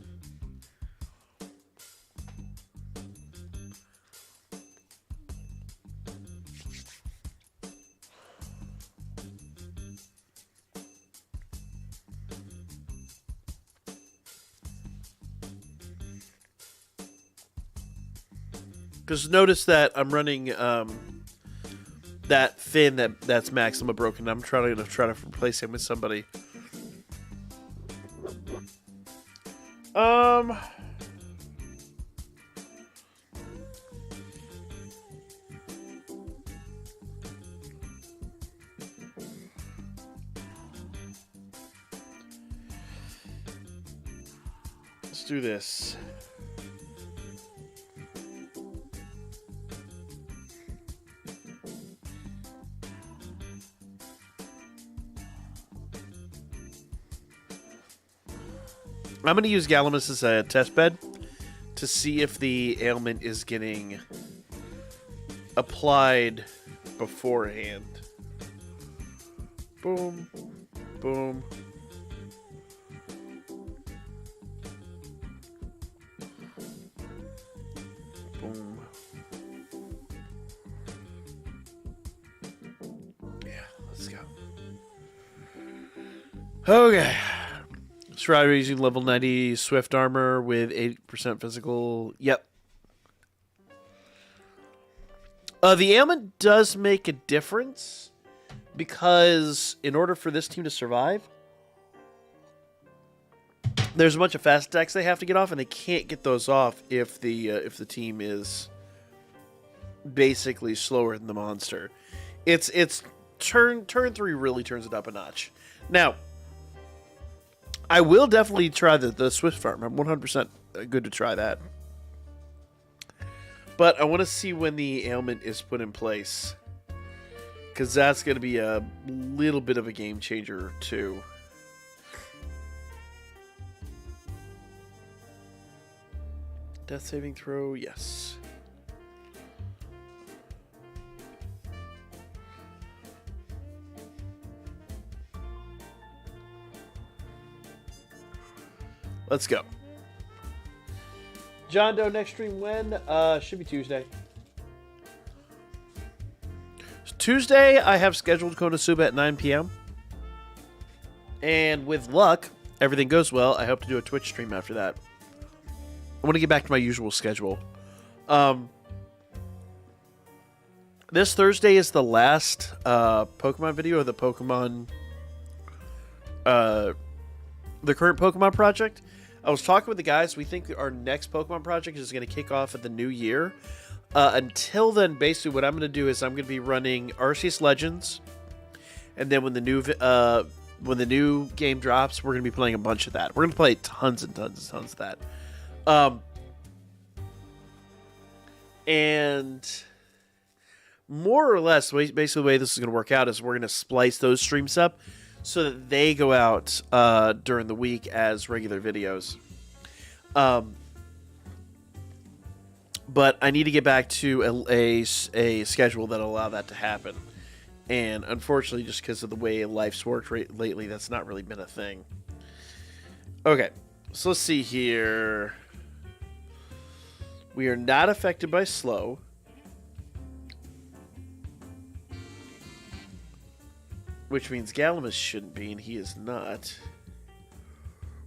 Because notice that I'm running that Finn that's Maxima broken. I'm trying to replace him with somebody. Let's do this. I'm going to use Galamus as a test bed to see if the ailment is getting applied beforehand. Boom. Boom. Boom. Yeah, let's go. Okay. Strider using level 90 Swift armor with 8% physical. Yep. The ailment does make a difference because in order for this team to survive, there's a bunch of fast attacks they have to get off, and they can't get those off if the team is basically slower than the monster. It's turn 3 really turns it up a notch. Now, I will definitely try the Swift farm. I'm 100% good to try that. But I want to see when the ailment is put in place, because that's going to be a little bit of a game changer too. Death saving throw, yes. Let's go. John Doe, next stream when? Should be Tuesday. Tuesday, I have scheduled Konosuba at 9 p.m. And with luck, everything goes well, I hope to do a Twitch stream after that. I want to get back to my usual schedule. This Thursday is the last Pokemon video of the Pokemon... the current Pokemon project. I was talking with the guys. We think our next Pokemon project is going to kick off at the new year. Until then, basically what I'm going to do is I'm going to be running Arceus Legends, and then when the new game drops, we're going to be playing a bunch of that. We're going to play tons and tons and tons of that. And more or less, basically the way this is going to work out is we're going to splice those streams up so that they go out during the week as regular videos. But I need to get back to a schedule that'll allow that to happen. And unfortunately, just because of the way life's worked lately, that's not really been a thing. Okay, so let's see here. We are not affected by slow. Which means Galamus shouldn't be, and he is not.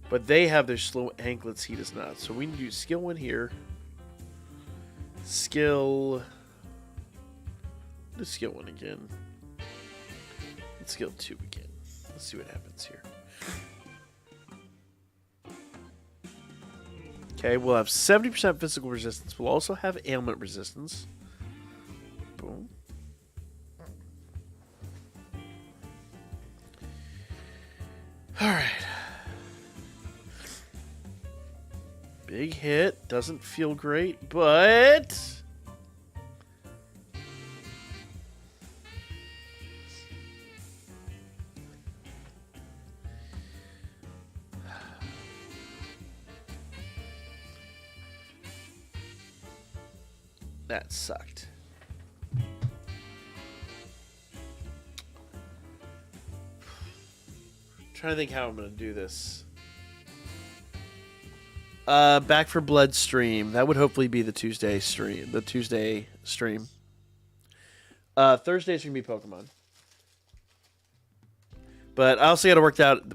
But they have their slow anklets, he does not. So we need to do skill 1 here. Skill... Let's skill 1 again. Let's skill 2 again. Let's see what happens here. Okay, we'll have 70% physical resistance. We'll also have ailment resistance. Boom. Alright. Big hit. Doesn't feel great, but... That sucked. Trying to think how I'm going to do this. Back for Blood stream. That would hopefully be the Tuesday stream. Thursday's going to be Pokemon. But I also got to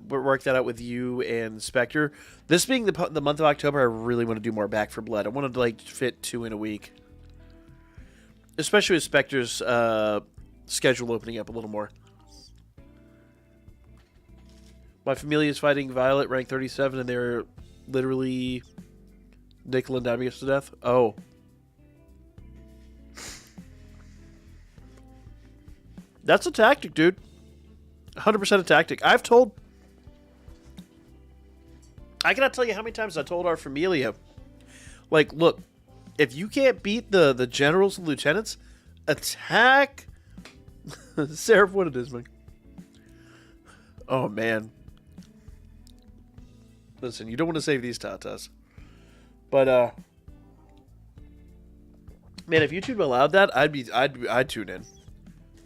work that out with you and Spectre. This being the month of October, I really want to do more Back for Blood. I want to like fit 2 in a week. Especially with Spectre's schedule opening up a little more. My Familia is fighting Violet, rank 37, and they're literally nickel and diming us to death. Oh. That's a tactic, dude. 100% a tactic. I cannot tell you how many times I told our Familia, like, look, if you can't beat the generals and lieutenants, attack Seraph. What it is, man. Oh, man. Listen, you don't want to save these Tatas. But, man, if YouTube allowed that, I'd tune in.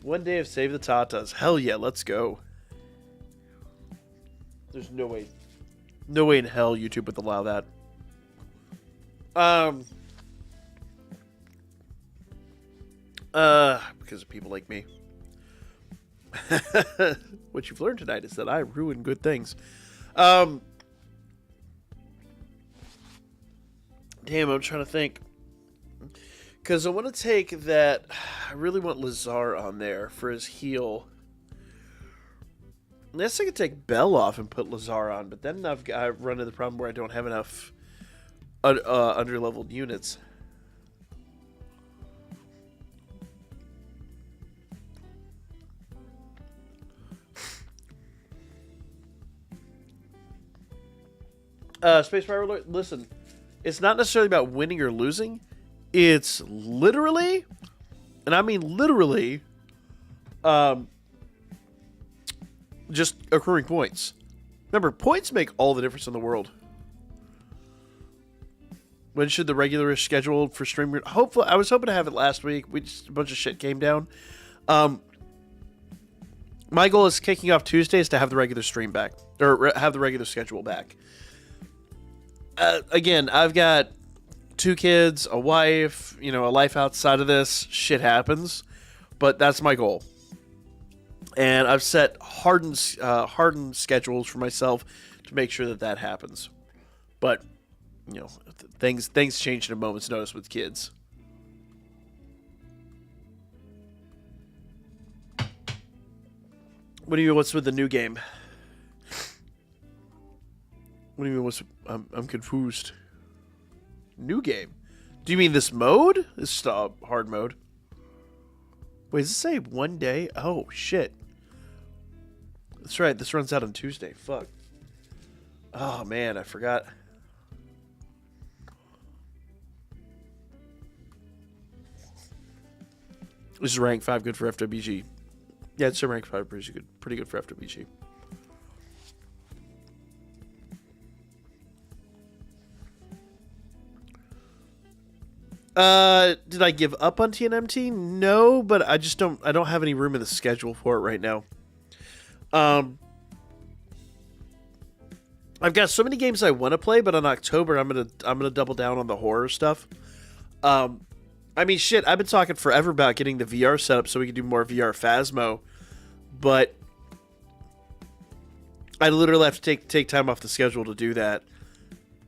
One day of Save the Tatas. Hell yeah, let's go. There's no way. No way in hell YouTube would allow that. Because of people like me. What you've learned tonight is that I ruin good things. Damn, I'm trying to think. Because I want to take that... I really want Lazar on there for his heal. Unless I could take Bell off and put Lazar on, but then I've run into the problem where I don't have enough under-leveled units. Space Pirate Alert, listen, it's not necessarily about winning or losing. It's literally, and I mean literally, just accruing points. Remember, points make all the difference in the world. When should the regular schedule for stream? Hopefully, I was hoping to have it last week. A bunch of shit came down. My goal is kicking off Tuesdays to have the regular stream back, or have the regular schedule back. Again, I've got 2 kids, a wife, a life outside of this. Shit happens, but that's my goal. And I've set hardened schedules for myself to make sure that happens. But, things change in a moment's notice with kids. What do you mean, what's with the new game? What do you mean, I'm confused. New game? Do you mean this mode? This hard mode? Wait, does it say 1 day? Oh, shit. That's right, this runs out on Tuesday. Fuck. Oh, man, I forgot. This is rank 5 good for FWG. Yeah, it's a rank 5 pretty good for FWG. Did I give up on TNMT? No, but I don't have any room in the schedule for it right now. I've got so many games I want to play, but in October I'm gonna double down on the horror stuff. I mean, shit, I've been talking forever about getting the VR set up so we can do more VR Phasmo, but I literally have to take time off the schedule to do that,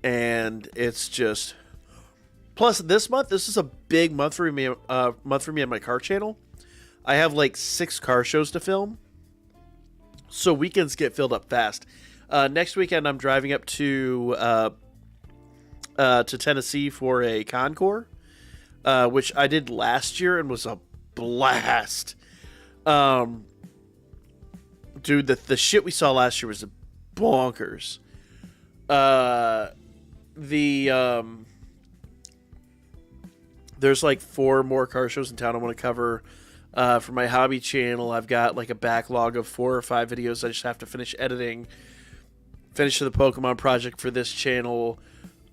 and it's just. Plus, this month, this is a big month for me. Month for me on my car channel. I have like 6 car shows to film, so weekends get filled up fast. Next weekend, I'm driving up to Tennessee for a Concours, which I did last year and was a blast. Dude, the shit we saw last year was bonkers. There's like 4 more car shows in town I want to cover. For my hobby channel, I've got like a backlog of 4 or 5 videos I just have to finish editing. Finish the Pokemon project for this channel.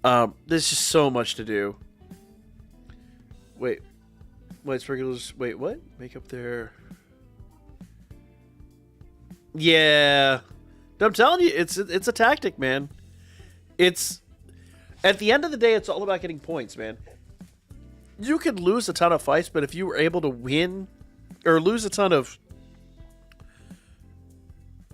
There's just so much to do. Wait, sprinklers. Wait, what? Makeup there. Yeah, I'm telling you, it's a tactic, man. It's at the end of the day, it's all about getting points, man. You could lose a ton of fights, but if you were able to win or lose a ton of,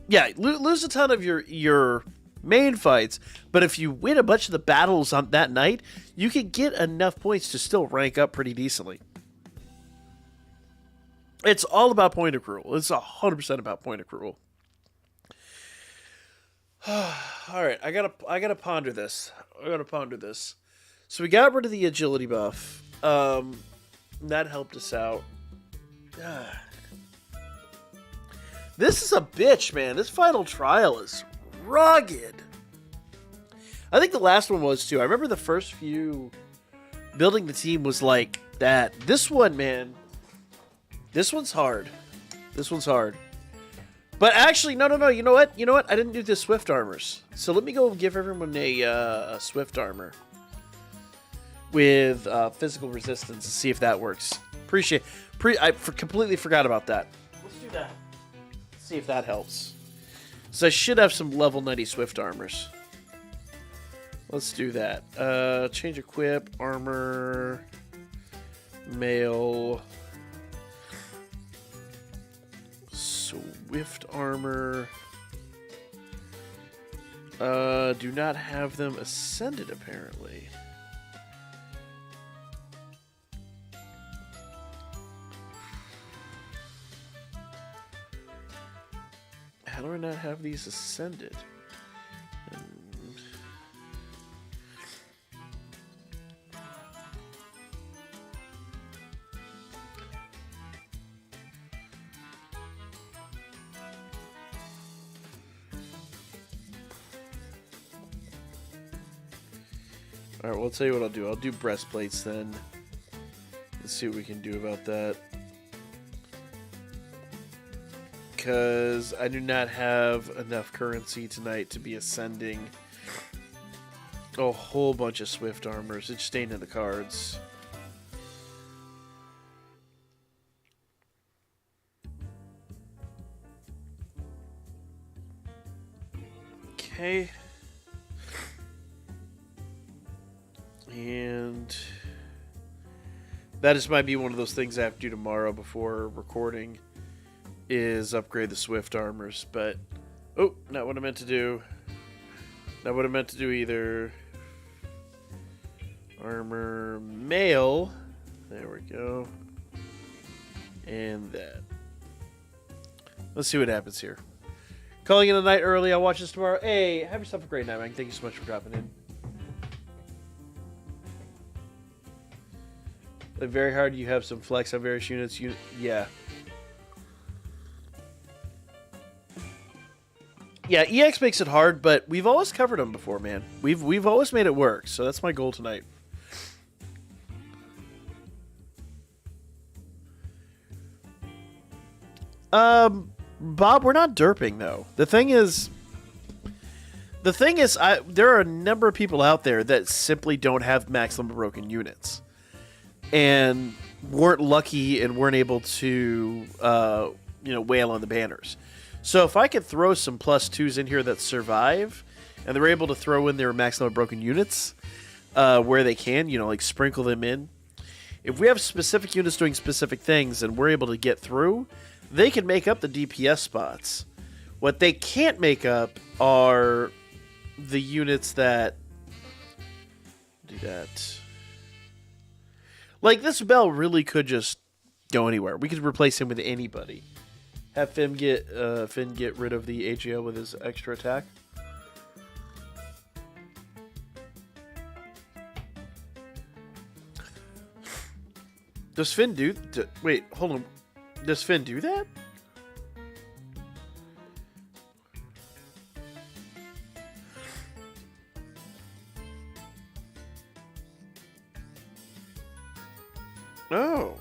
lose a ton of your main fights, but if you win a bunch of the battles on that night, you can get enough points to still rank up pretty decently. It's all about point accrual. It's 100% about point accrual. All right, I gotta ponder this. So we got rid of the agility buff. That helped us out. This is a bitch, man. This final trial is rugged. I think the last one was too. I remember the first few building the team was like that. This one, man. This one's hard. But actually, no. You know what? I didn't do the Swift armors. So let me go give everyone a Swift armor with physical resistance and see if that works. Completely forgot about that. Let's do that. See if that helps. So I should have some level 90 Swift armors. Let's do that. Change equip, armor, mail, Swift armor. Do not have them ascended, apparently. How do I not have these ascended? Alright, well, I'll tell you what I'll do. I'll do breastplates then. Let's see what we can do about that. Because I do not have enough currency tonight to be ascending a whole bunch of Swift armors. It just ain't in the cards. Okay. And that just might be one of those things I have to do tomorrow before recording, is upgrade the Swift armors. But, oh, not what I meant to do. Not what I meant to do either. Armor, mail. There we go. And that. Let's see what happens here. Calling in a night early. I'll watch this tomorrow. Hey, have yourself a great night, man. Thank you so much for dropping in. Like, very hard. You have some flex on various units. Yeah. Yeah, EX makes it hard, but we've always covered them before, man. We've always made it work, so that's my goal tonight. Bob, we're not derping though. The thing is, there are a number of people out there that simply don't have maximum broken units. and weren't lucky and weren't able to, wail on the banners. So if I could throw some +2s in here that survive, and they're able to throw in their max number broken units where they can, like sprinkle them in. If we have specific units doing specific things and we're able to get through, they can make up the DPS spots. What they can't make up are the units that do that. Like, this Bell really could just go anywhere. We could replace him with anybody. Have Finn get rid of the AGO with his extra attack. Does Finn do... wait, hold on. Does Finn do that? Oh.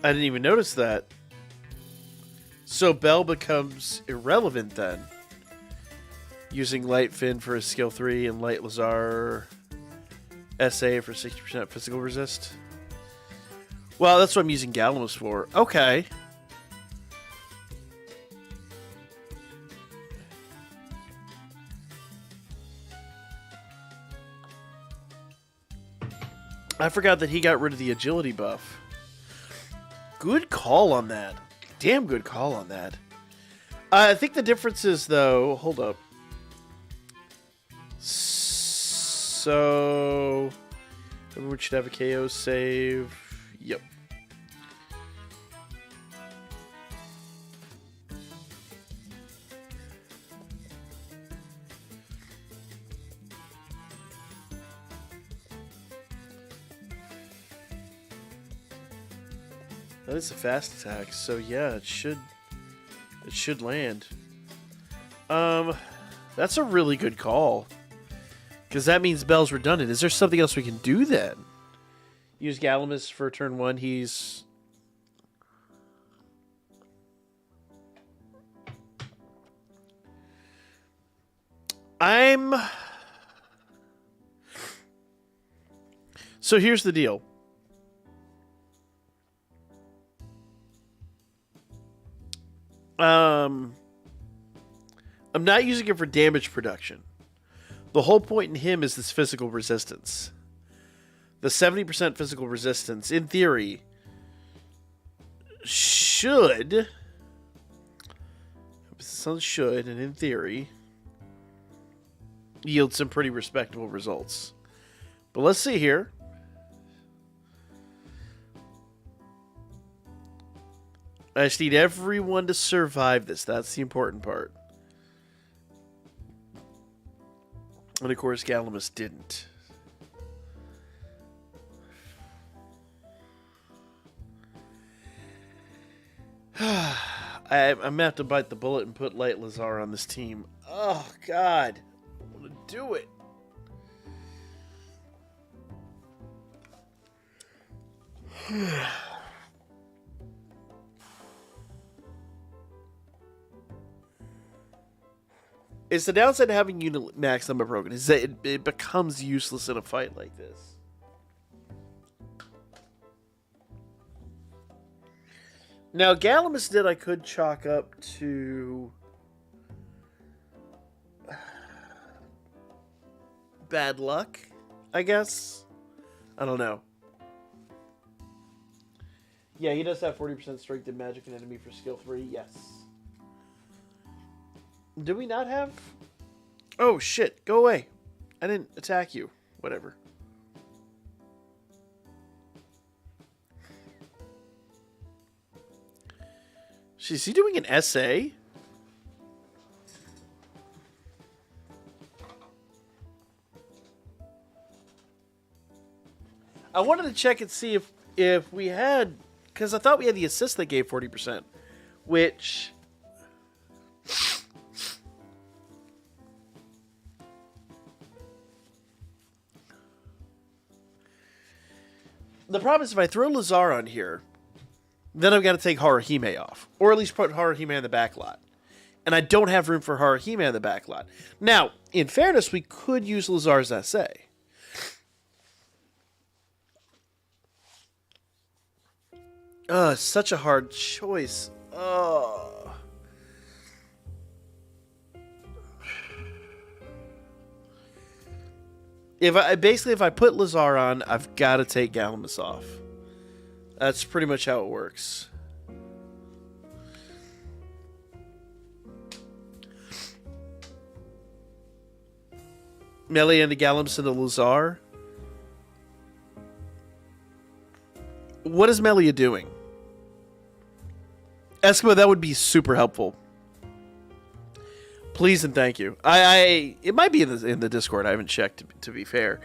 I didn't even notice that. So Bell becomes irrelevant then. Using Light Finn for his skill 3 and Light Lazar SA for 60% physical resist. Well, that's what I'm using Galamus for. Okay. I forgot that he got rid of the agility buff. Good call on that. Damn good call on that. I think the difference is, though... Hold up. So... everyone should have a KO save. Yep. That is a fast attack, so yeah, it should land. That's a really good call. Because that means Bell's redundant. Is there something else we can do then? Use Galamus for turn 1. He's... So here's the deal. I'm not using it for damage production. The whole point in him is this physical resistance. The 70% physical resistance, in theory, should... and in theory, yield some pretty respectable results. But let's see here. I just need everyone to survive this. That's the important part. And of course, Galamus didn't. I'm going to have to bite the bullet and put Light Lazar on this team. Oh, God. I want to do it. It's the downside of having unit max number broken is that it becomes useless in a fight like this. Now, Galamus I could chalk up to bad luck, I guess. I don't know. Yeah, he does have 40% strength in magic and enemy for skill 3. Yes. Do we not have... Oh, shit. Go away. I didn't attack you. Whatever. Is he doing an SA? I wanted to check and see if we had... Because I thought we had the assist that gave 40%. Which... The problem is if I throw Lazar on here, then I've got to take Haruhime off. Or at least put Haruhime in the back lot. And I don't have room for Haruhime in the back lot. Now, in fairness, we could use Lazar's essay. Such a hard choice. If I put Lazar on, I've got to take Galamus off. That's pretty much how it works. Melee into Galamus into Lazar. What is Melia doing? Eskimo, that would be super helpful. Please and thank you. It might be in the Discord. I haven't checked, to be fair.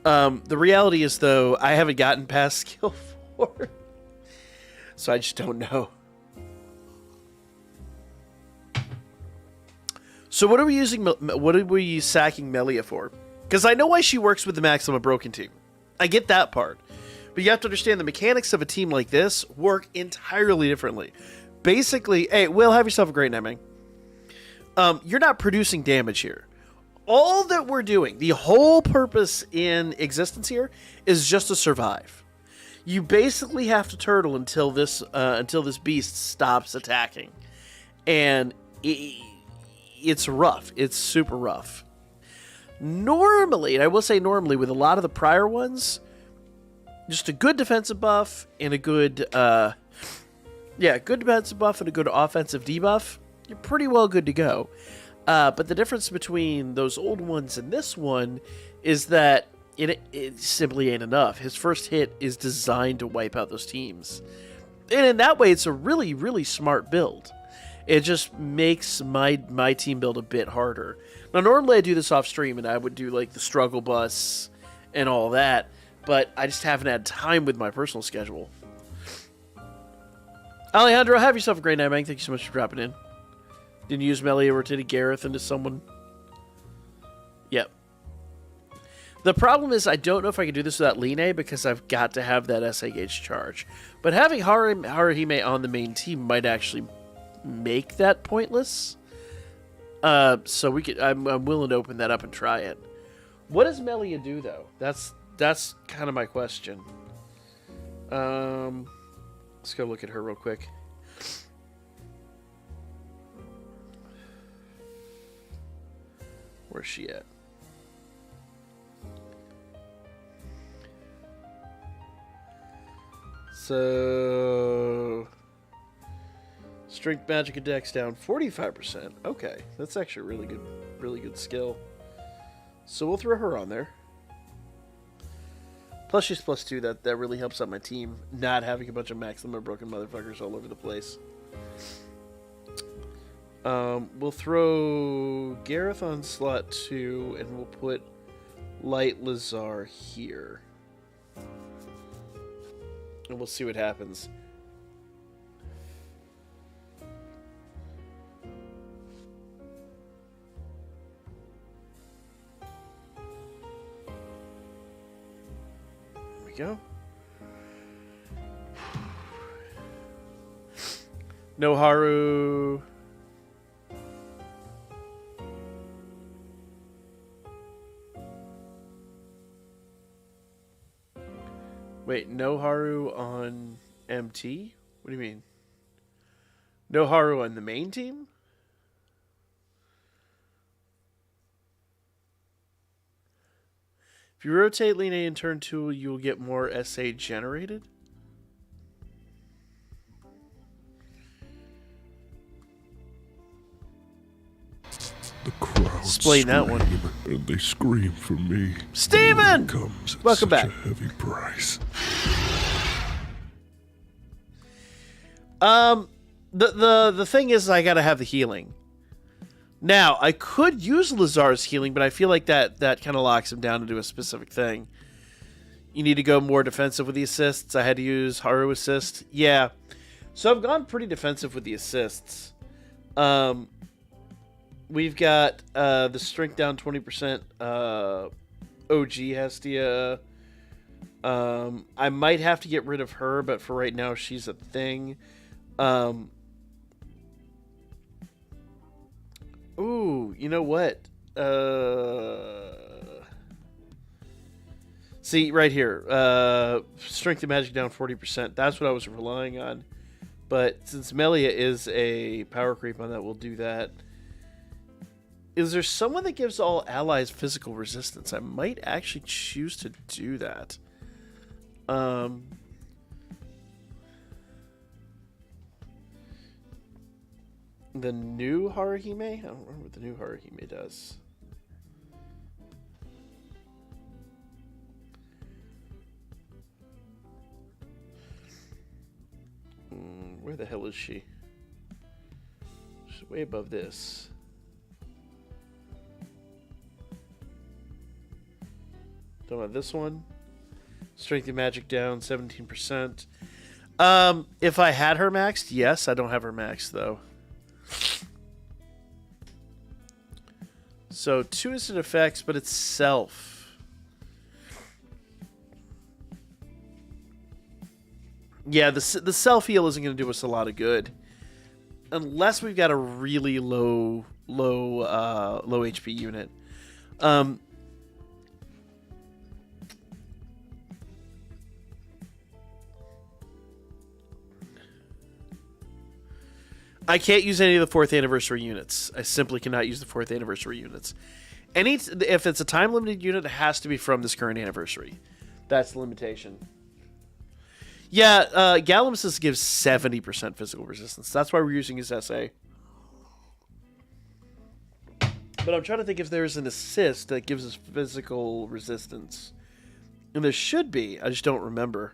The reality is, though, I haven't gotten past skill 4. So I just don't know. So what are we using? What are we sacking Melia for? Because I know why she works with the Maxima Broken team. I get that part. But you have to understand the mechanics of a team like this work entirely differently. Basically, hey, Will, have yourself a great night, man. You're not producing damage here. All that we're doing, the whole purpose in existence here, is just to survive. You basically have to turtle until this beast stops attacking, and it's rough. It's super rough. Normally, and I will say normally, with a lot of the prior ones, just a good defensive buff and a good, good defensive buff and a good offensive debuff, you're pretty well good to go. But the difference between those old ones and this one is that it simply ain't enough. His first hit is designed to wipe out those teams. And in that way, it's a really, really smart build. It just makes my team build a bit harder. Now, normally I do this off stream, and I would do like the struggle bus and all that, but I just haven't had time with my personal schedule. Alejandro, have yourself a great night, man. Thank you so much for dropping in. Didn't you use Melee or did he Gareth into someone? Yep. The problem is I don't know if I can do this without Line because I've got to have that SA gauge charge. But having Haruhime on the main team might actually make that pointless. So we could. I'm willing to open that up and try it. What does Melia do though? That's kind of my question. Let's go look at her real quick. Where's she at? So, strength, magic, and dex down 45%. Okay, that's actually a really good skill. So we'll throw her on there. Plus she's +2. That really helps out my team. Not having a bunch of Maxima broken motherfuckers all over the place. We'll throw Gareth on slot 2, and we'll put Light Lazar here. And we'll see what happens. There we go. No Haru. Wait, no Haru on MT? What do you mean? No Haru on the main team? If you rotate Line in turn 2, you'll get more SA generated? The crowd Explain that one. And they scream for me. Steven! Comes at Welcome such back. a heavy price. The thing is, I gotta have the healing. Now, I could use Lazar's healing, but I feel like that kind of locks him down to do a specific thing. You need to go more defensive with the assists. I had to use Haru assist. Yeah. So I've gone pretty defensive with the assists. We've got the strength down 20%. OG Hestia. I might have to get rid of her, but for right now, she's a thing. Ooh, you know what? See, right here. Strength of magic down 40%. That's what I was relying on. But since Melia is a power creep on that, we'll do that. Is there someone that gives all allies physical resistance? I might actually choose to do that. The new Haruhime? I don't remember what the new Haruhime does. Where the hell is she? She's way above this. Talking about this one. Strength of magic down 17%. If I had her maxed, yes. I don't have her maxed though. So 2 instant effects, but it's self. Yeah, the self heal isn't going to do us a lot of good, unless we've got a really low HP unit. I can't use any of the 4th anniversary units. I simply cannot use the 4th anniversary units. If it's a time limited unit, it has to be from this current anniversary. That's the limitation. Yeah, Gallimimus gives 70% physical resistance. That's why we're using his SA. But I'm trying to think if there's an assist that gives us physical resistance. And there should be. I just don't remember.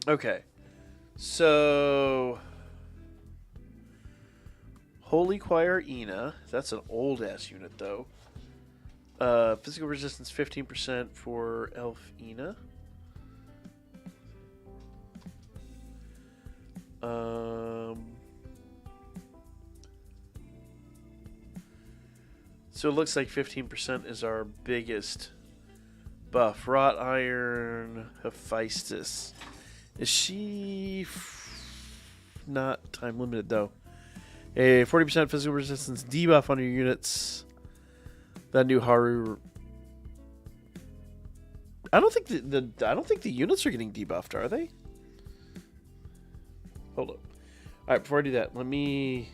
Okay. So... Holy Choir Ina. That's an old-ass unit, though. Physical resistance 15% for Elf Ina. So it looks like 15% is our biggest buff. Wrought Iron Hephaestus. Is she not time limited, though? A 40% physical resistance debuff on your units. That new Haru. I don't think the units are getting debuffed, are they? Hold up. All right, before I do that, let me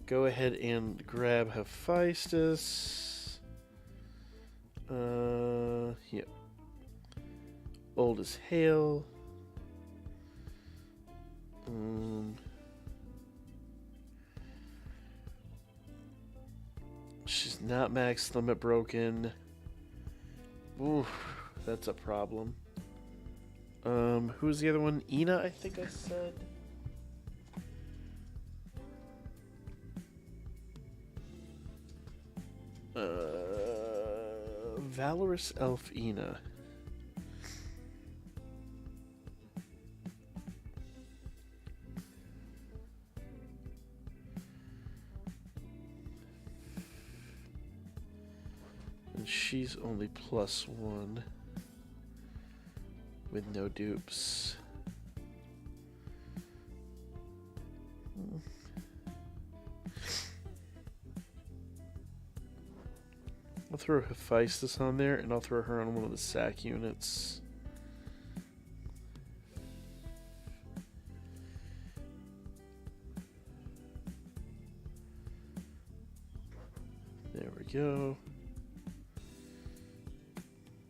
go ahead and grab Hephaestus. Yep. Old as hail. She's not max limit broken. Oof, that's a problem. Who's the other one? Ina, I think I said. Valorous Elf Ina. And she's only +1 with no dupes. I'll throw Hephaestus on there, and I'll throw her on one of the sack units. There we go.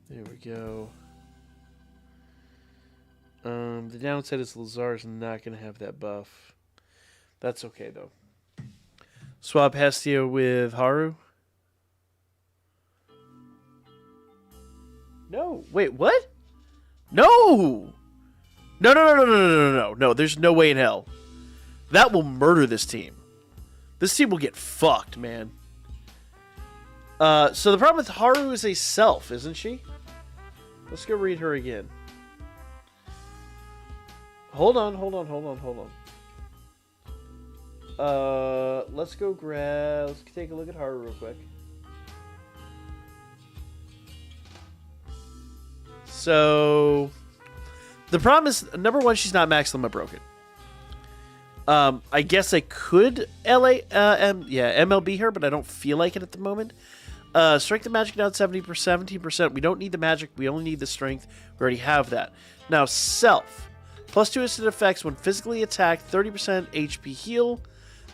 There we go. The downside is Lazar's not going to have that buff. That's okay, though. Swap Hestia with Haru. No, wait, what? No! No, there's no way in hell. That will murder this team. This team will get fucked, man. So the problem with Haru is a self, isn't she? Let's go read her again. Hold on. Let's take a look at Haru real quick. So the problem is, number one, she's not max limit broken. I guess I could MLB her, but I don't feel like it at the moment. Strength and magic down 17%. We don't need the magic. We only need the strength. We already have that. Now, self. Plus 2 instant effects when physically attacked, 30% HP heal.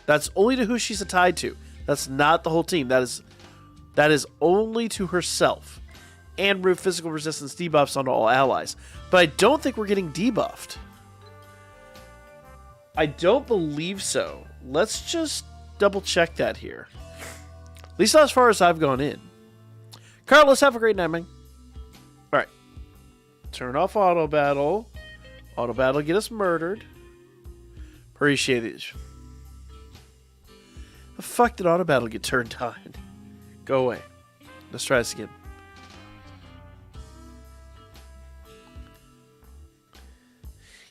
That's only to who she's tied to. That's not the whole team. That is only to herself. And remove physical resistance debuffs on all allies. But I don't think we're getting debuffed. I don't believe so. Let's just double check that here. At least not as far as I've gone in. Carlos, have a great night, man. Alright. Turn off auto battle. Auto battle get us murdered. Appreciate it. The fuck did auto battle get turned on? Go away. Let's try this again.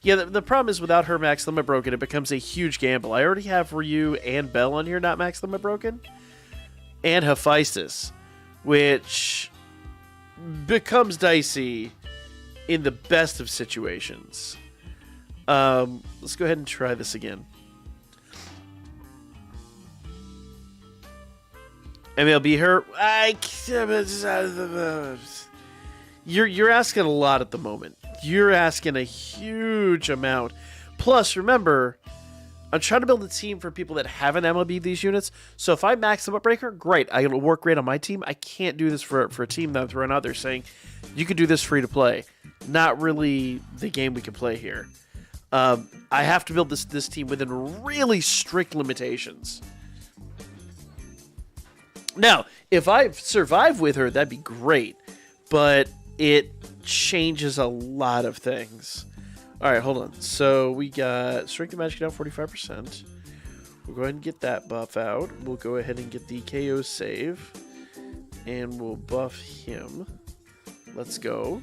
Yeah, the problem is without her max limit broken, it becomes a huge gamble. I already have Ryu and Bell on here not max limit broken. And Hephaestus, which becomes dicey in the best of situations. Let's go ahead and try this again. MLB her. You're asking a lot at the moment. You're asking a huge amount. Plus, remember, I'm trying to build a team for people that haven't MLB'd these units. So if I max them up breaker, great. It'll work great on my team. I can't do this for a team that I'm throwing out there saying, you could do this free to play. Not really the game we can play here. I have to build this team within really strict limitations. Now, if I survive with her, that'd be great. But it changes a lot of things. Alright, hold on. So we got Strength and Magic down 45%. We'll go ahead and get that buff out. We'll go ahead and get the KO save. And we'll buff him. Let's go.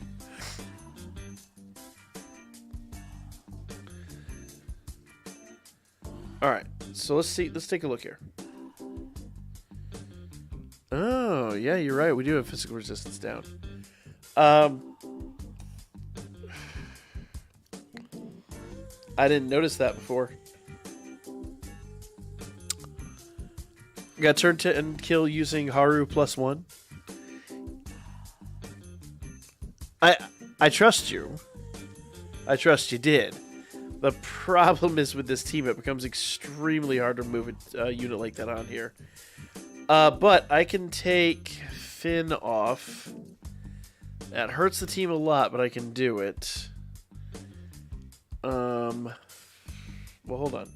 Alright, so let's see. Let's take a look here. Oh, yeah, you're right. We do have physical resistance down. I didn't notice that before. Got turn 10 kill using Haru +1. I trust you. I trust you did. The problem is with this team, it becomes extremely hard to move a unit like that on here. But I can take Finn off. That hurts the team a lot, but I can do it. Well, hold on.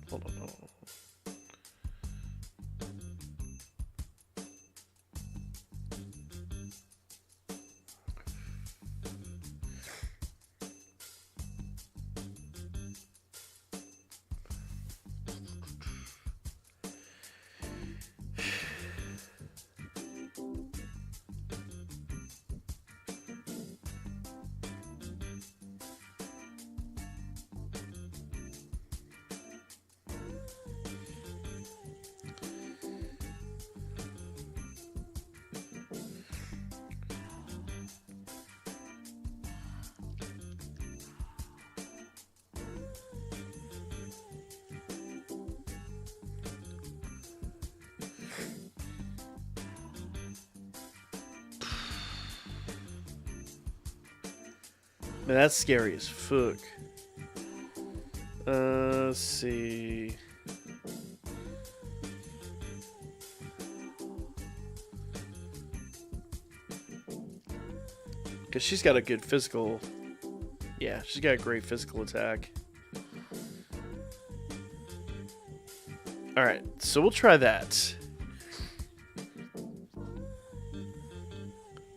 Man, that's scary as fuck. Let's see. Because she's got a good physical... Yeah, she's got a great physical attack. Alright, so we'll try that.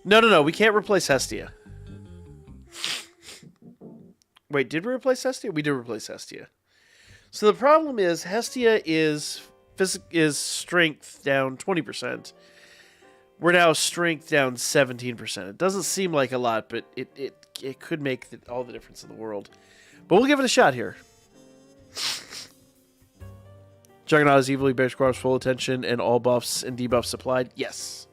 No, we can't replace Hestia. Wait, did we replace Hestia? We did replace Hestia. So the problem is Hestia is strength down 20%. We're now strength down 17%. It doesn't seem like a lot, but it could make all the difference in the world. But we'll give it a shot here. Juggernaut is evilly bears requires full attention and all buffs and debuffs applied. Yes.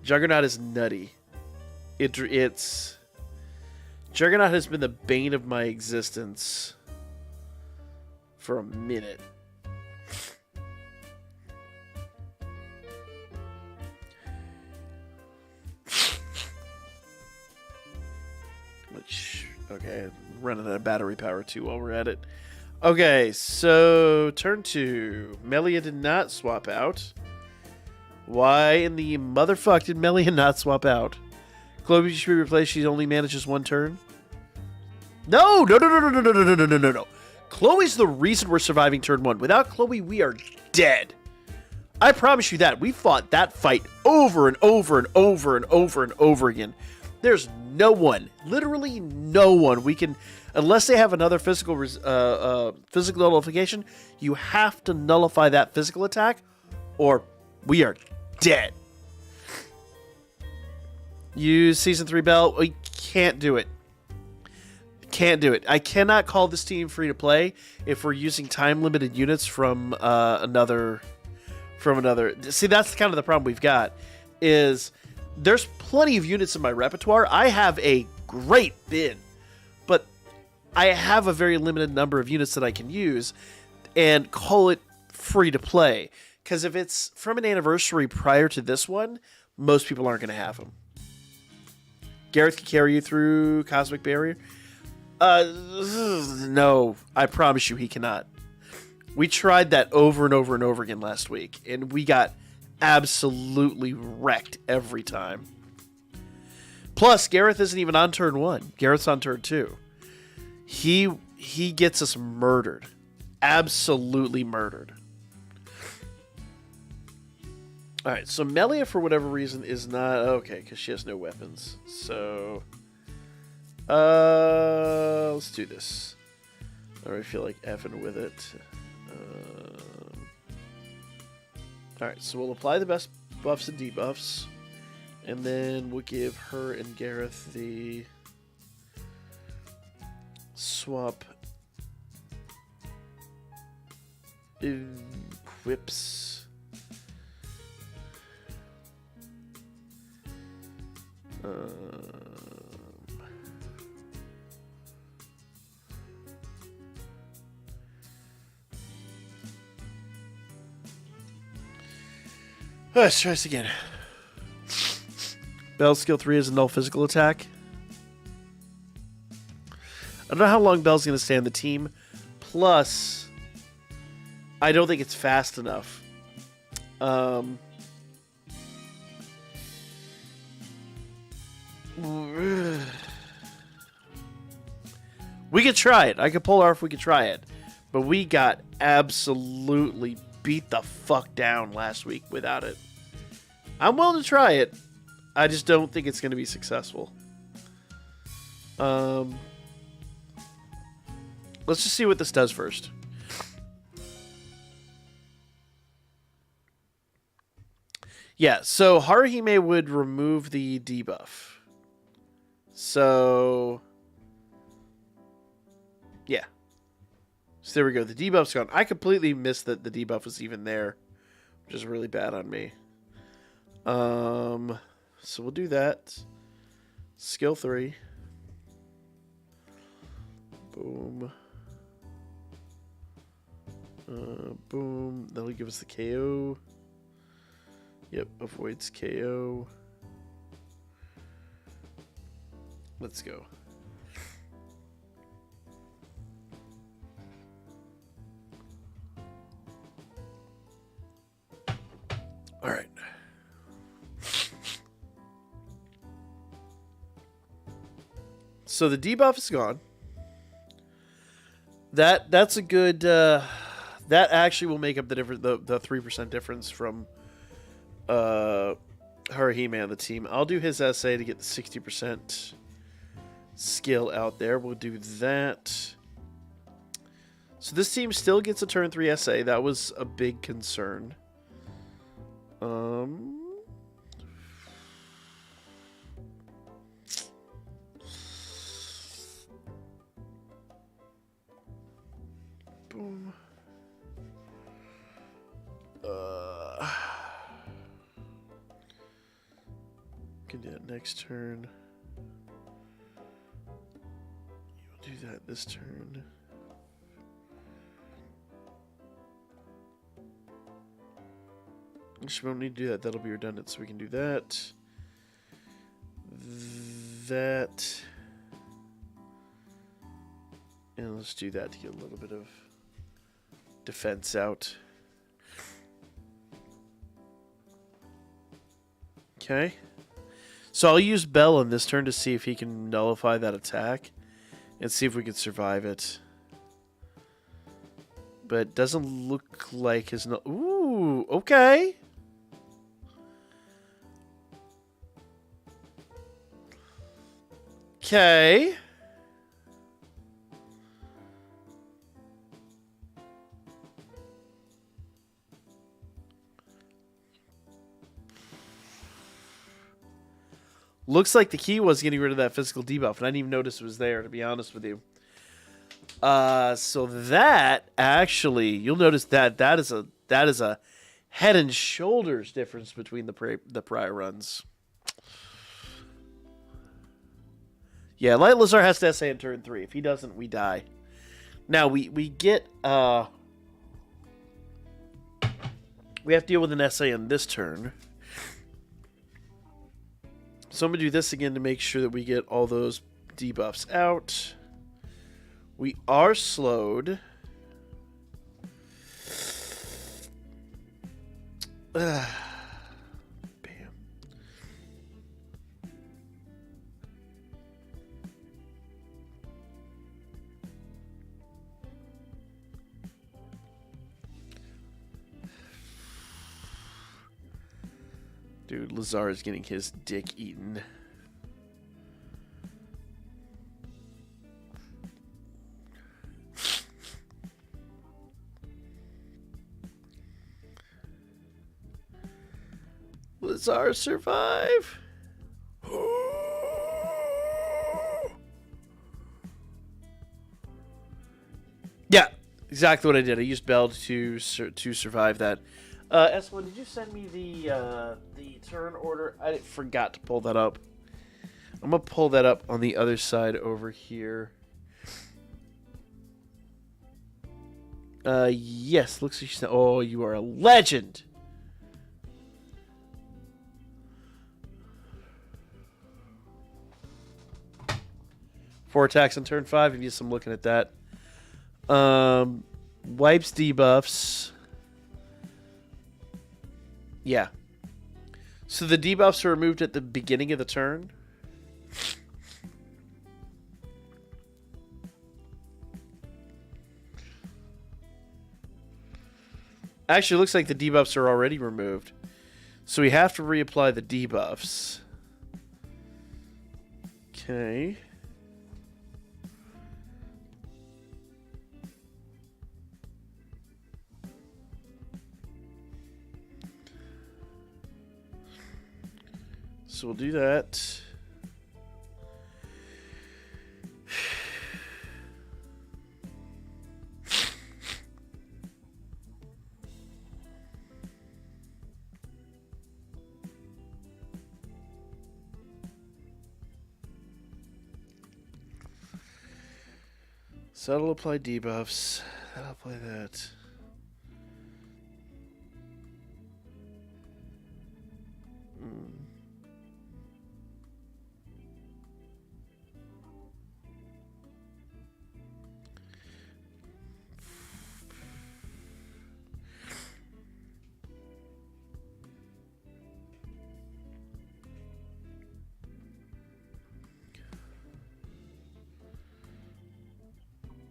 Juggernaut is nutty. It's Juggernaut has been the bane of my existence for a minute. Which, okay, running out of battery power too while we're at it. Okay, so turn 2. Melia did not swap out. Why in the motherfuck did Melia not swap out? Chloe should be replaced. She only manages 1 turn. No. Chloe's the reason we're surviving turn 1. Without Chloe, we are dead. I promise you that. We fought that fight over and over and over and over and over again. There's no one, literally no one we can, unless they have another physical nullification, you have to nullify that physical attack or we are dead. Use Season 3 Bell. We can't do it. Can't do it. I cannot call this team free to play if we're using time-limited units from another. See, that's kind of the problem we've got, is there's plenty of units in my repertoire. I have a great bin, but I have a very limited number of units that I can use and call it free to play. Because if it's from an anniversary prior to this one, most people aren't going to have them. Gareth can carry you through Cosmic Barrier. No, I promise you he cannot. We tried that over and over and over again last week, and we got absolutely wrecked every time. Plus, Gareth isn't even on turn 1. Gareth's on turn 2. He gets us murdered. Absolutely murdered. Alright, so Melia, for whatever reason, is not... Okay, because she has no weapons. So... let's do this. I already feel like effing with it. Alright, so we'll apply the best buffs and debuffs. And then we'll give her and Gareth the swap equips. Let's try this again. Bell's skill 3 is a null physical attack. I don't know how long Bell's going to stay on the team. Plus, I don't think it's fast enough. We could try it. I could pull her if we could try it. But we got absolutely beat the fuck down last week without it. I'm willing to try it. I just don't think it's going to be successful. Let's just see what this does first. Yeah, so Haruhime would remove the debuff. So, yeah. So there we go. The debuff's gone. I completely missed that the debuff was even there, which is really bad on me. So we'll do that. Skill 3. Boom. Boom. That'll give us the KO. Yep, avoids KO. Let's go. All right. So the debuff is gone. That's a good. That actually will make up the difference. The 3% difference from Haruhime on the team. I'll do his essay to get the 60% skill out there. We'll do that. So this team still gets a turn 3 essay. That was a big concern. Boom. Can do it next turn. do that this turn. Actually, we don't need to do that. That'll be redundant, so we can do that. That. And let's do that to get a little bit of defense out. Okay. So I'll use Bell on this turn to see if he can nullify that attack. And see if we can survive it. But it doesn't look like his... Ooh, okay. Okay. Looks like the key was getting rid of that physical debuff, and I didn't even notice it was there, to be honest with you. So that actually, you'll notice that that is a head and shoulders difference between the prior runs. Yeah, Light Lazar has to SA in turn 3. If he doesn't, we die. Now we get we have to deal with an SA in this turn. So I'm going to do this again to make sure that we get all those debuffs out. We are slowed. Bam. Dude, Lazar is getting his dick eaten. Lazar survive. Yeah, exactly what I did. I used Bell to survive that. S1, did you send me the turn order? I forgot to pull that up. I'm gonna pull that up on the other side over here. Yes, looks like you. Oh, you are a legend. Four attacks on turn 5. If you some looking at that. Wipes debuffs. Yeah. So the debuffs are removed at the beginning of the turn. Actually, it looks like the debuffs are already removed. So we have to reapply the debuffs. Okay. So we'll do that. So that'll apply debuffs. That'll apply that.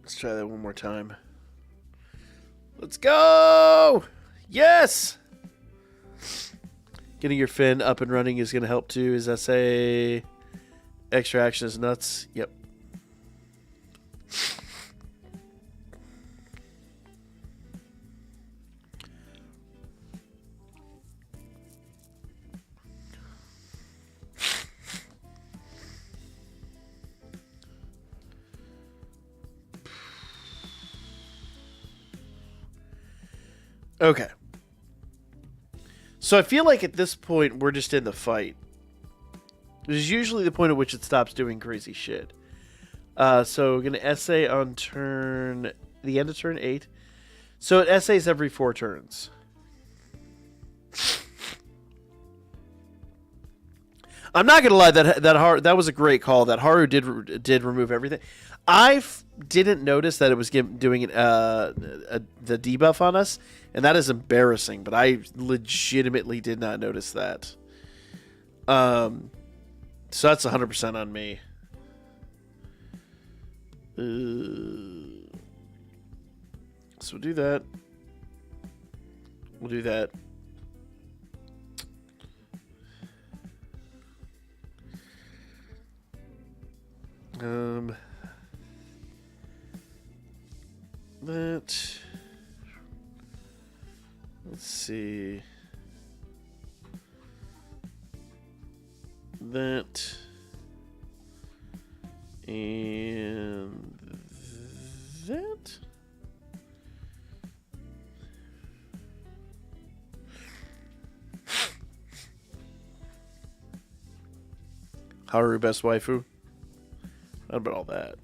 Let's try that one more time. Let's go! Yes! Getting your fin up and running is going to help too. As I say, extra action is nuts. Yep. Okay. So I feel like at this point, we're just in the fight. This is usually the point at which it stops doing crazy shit. So we're going to essay on the end of turn 8. So it essays every 4 turns. I'm not gonna lie, that was a great call. That Haru did remove everything. I didn't notice that it was doing the debuff on us, and that is embarrassing. But I legitimately did not notice that. So that's 100% on me. So we'll do that. We'll do that. Let's see. That and that. Haru best waifu. What about all that?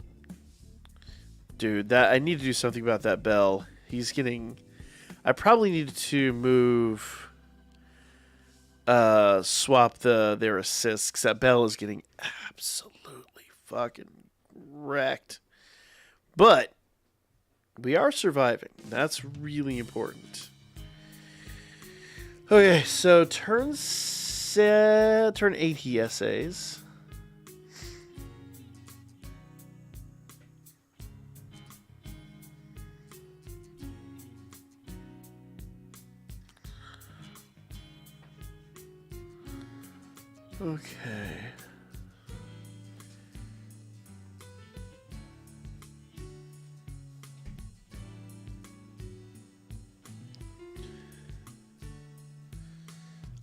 Dude, that I need to do something about that bell. He's getting... I probably need to move... swap their assists, 'cause that bell is getting absolutely fucking wrecked. But we are surviving. That's really important. Okay, so turn 8 he essays. Okay.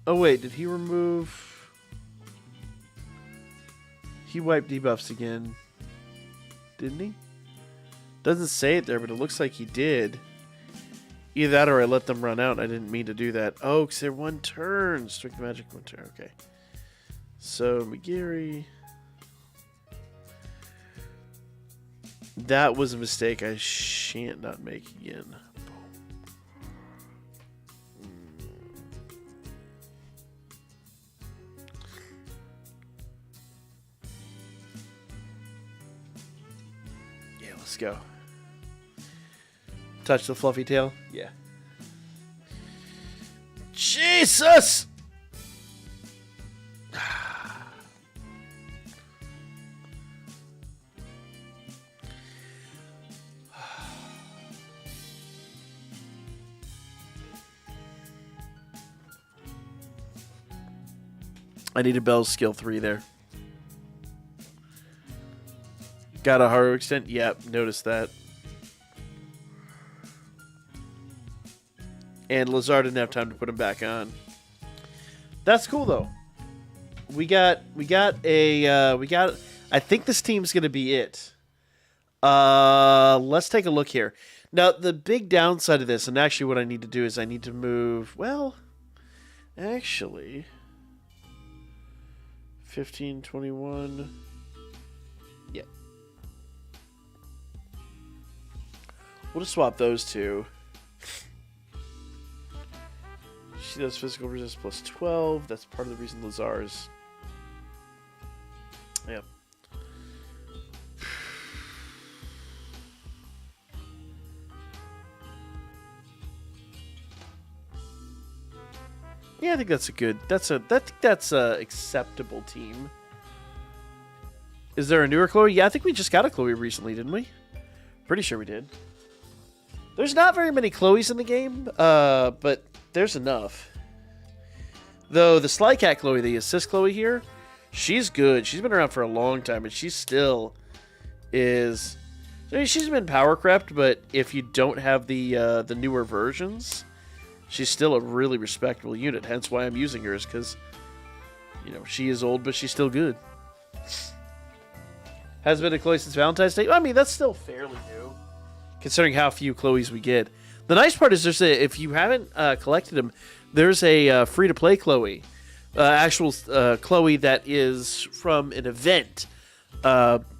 Oh wait, did he remove... He wiped debuffs again. Didn't he? Doesn't say it there, but it looks like he did. Either that or I let them run out. I didn't mean to do that. Oh, because they're 1 turn. Strict magic 1 turn. Okay. So, Megiri. That was a mistake I shan't not make again. Yeah, let's go. Touch the fluffy tail? Yeah. Jesus! I need a Bell skill 3 there. Got a Haru extent? Yep, noticed that. And Lazar didn't have time to put him back on. That's cool though. We got I think this team's gonna be it. Let's take a look here. Now the big downside of this, and actually what I need to do is I need to move, well, actually 15, 21. Yeah. We'll just swap those two. She does physical resist plus 12. That's part of the reason Lazar's. Yeah. Yeah, I think that's a good. That's a acceptable team. Is there a newer Chloe? Yeah, I think we just got a Chloe recently, didn't we? Pretty sure we did. There's not very many Chloes in the game, but there's enough. Though the Sly Cat Chloe, the assist Chloe here, she's good. She's been around for a long time, and she still is. I mean, she's been power crept, but if you don't have the newer versions, she's still a really respectable unit. Hence why I'm using her, is because, you know, she is old, but she's still good. Has been a Chloe since Valentine's Day. I mean, that's still fairly new, considering how few Chloes we get. The nice part is if you haven't collected them, there's a free-to-play Chloe. Actual Chloe that is from an event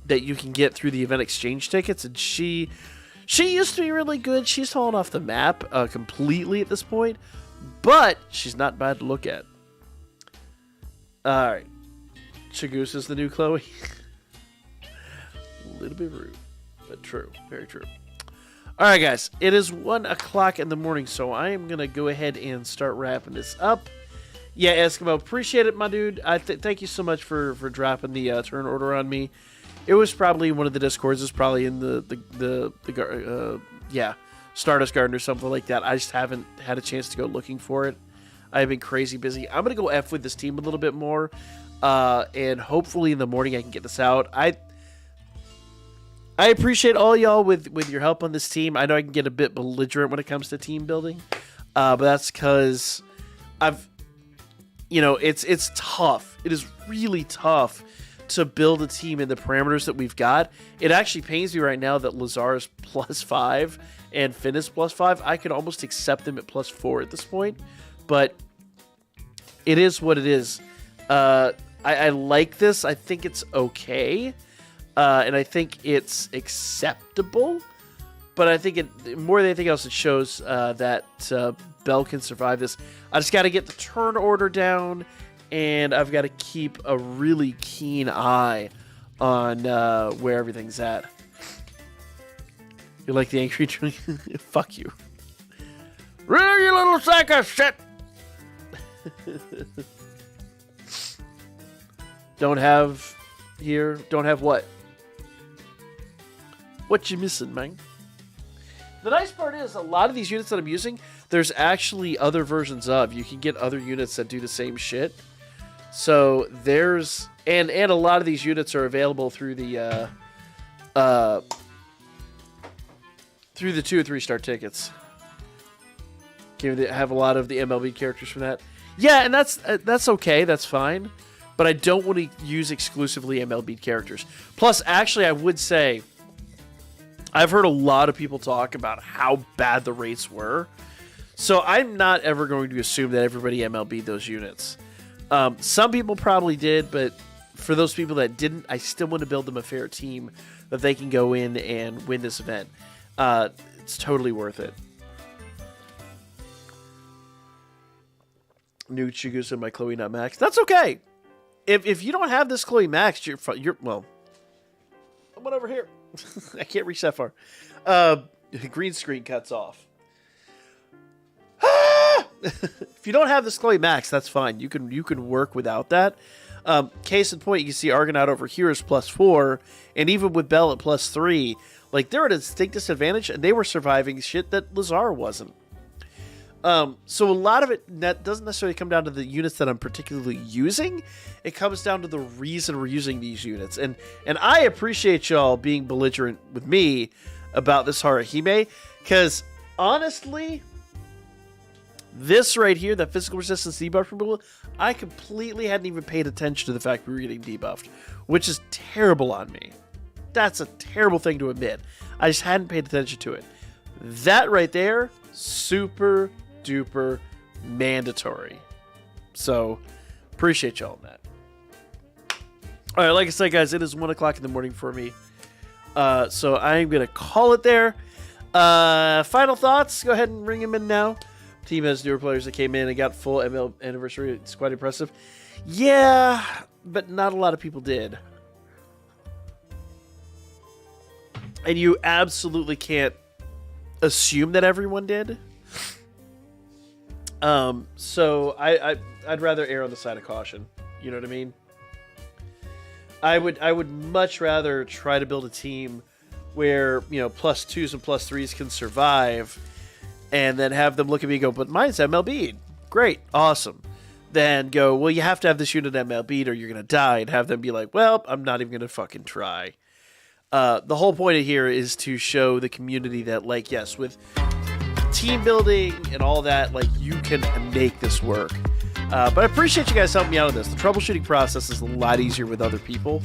that you can get through the event exchange tickets, and she used to be really good. She's fallen off the map completely at this point, but she's not bad to look at. All right, Chagoose is the new Chloe. A little bit rude, but true, very true. All right, guys, it is 1 o'clock in the morning, so I am gonna go ahead and start wrapping this up. Yeah, Eskimo, appreciate it, my dude. Thank you so much for dropping the turn order on me. It was probably one of the Discords. It's probably in the Stardust Garden or something like that. I just haven't had a chance to go looking for it. I've been crazy busy. I'm gonna go F with this team a little bit more, and hopefully in the morning I can get this out. I appreciate all y'all with your help on this team. I know I can get a bit belligerent when it comes to team building, but that's because it's tough. It is really tough to build a team in the parameters that we've got. It actually pains me right now that Lazar is +5 and Finn is +5. I could almost accept them at +4 at this point, but it is what it is. I like this. I think it's okay. And I think it's acceptable, but I think more than anything else, it shows that Bell can survive this. I just got to get the turn order down, and I've got to keep a really keen eye on where everything's at. You like the angry drink? Fuck you. Really, you little sack of shit! Don't have what? What you missing, man? The nice part is, a lot of these units that I'm using, there's actually other versions of. You can get other units that do the same shit. So there's... And a lot of these units are available through the 2 or 3 star tickets. Have a lot of the MLB characters from that. Yeah, and that's okay. That's fine. But I don't want to use exclusively MLB characters. Plus, actually, I would say... I've heard a lot of people talk about how bad the rates were. So I'm not ever going to assume that everybody MLB'd those units. Some people probably did, but for those people that didn't, I still want to build them a fair team that they can go in and win this event. It's totally worth it. New Chigusa, my Chloe not Max. That's okay. If you don't have this Chloe Max, you're well. Someone over here. I can't reach that far. Green screen cuts off. If you don't have this Chloe Max, that's fine. You can work without that. Case in point, you can see Argonaut over here is +4, and even with Bell at +3, like they're at a distinct disadvantage, and they were surviving shit that Lazar wasn't. So a lot of it doesn't necessarily come down to the units that I'm particularly using. It comes down to the reason we're using these units. And I appreciate y'all being belligerent with me about this Haruhime, because honestly, this right here, that physical resistance debuff removal, I completely hadn't even paid attention to the fact we were getting debuffed, which is terrible on me. That's a terrible thing to admit. I just hadn't paid attention to it. That right there, super duper mandatory. So appreciate y'all on that. All right, like I said, guys, it is 1 o'clock in the morning for me. So I'm gonna call it there. Final thoughts. Go ahead and ring them in now. Team has newer players that came in and got full ML anniversary. It's quite impressive. Yeah, but not a lot of people did. And you absolutely can't assume that everyone did. So I'd rather err on the side of caution. You know what I mean? I would much rather try to build a team where, you know, +2s and +3s can survive, and then have them look at me and go, but mine's MLB'd. Great, awesome. Then go, well, you have to have this unit MLB'd or you're gonna die, and have them be like, well, I'm not even gonna fucking try. The whole point of here is to show the community that, like, yes, with team building and all that, like, you can make this work. But I appreciate you guys helping me out on this. The troubleshooting process is a lot easier with other people.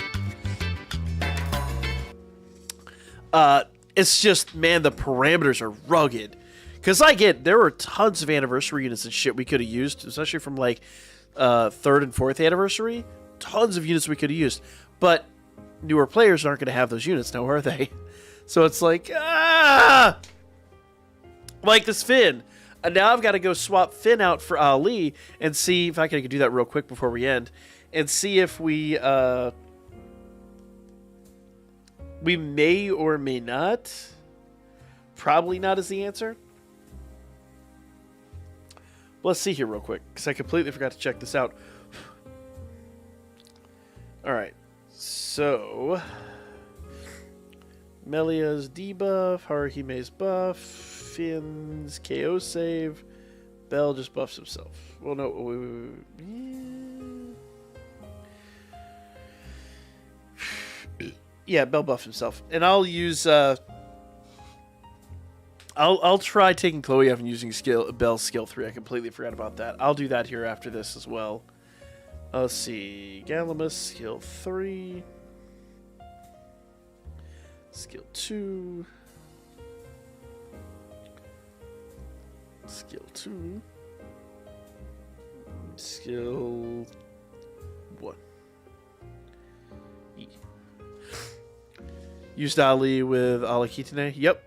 It's just, man, the parameters are rugged. Because there were tons of anniversary units and shit we could have used, especially from, like, 3rd and 4th anniversary. Tons of units we could have used. But newer players aren't going to have those units now, are they? So it's like, like this Finn. And now I've got to go swap Finn out for Ali and see if I can do that real quick before we end. And see if we may or may not. Probably not is the answer. Let's see here real quick, because I completely forgot to check this out. Alright, so Melia's debuff, Haruhime's buff, Finn's KO save, Bell just buffs himself. Well, no, yeah, Bell buffs himself. And I'll use, I'll try taking Chloe off and using Bell's skill 3. I completely forgot about that. I'll do that here after this as well. Let's see. Galamus, skill 3. Skill 2. Skill 2. Skill 1. E. Used Ali with Ali Kitane. Yep.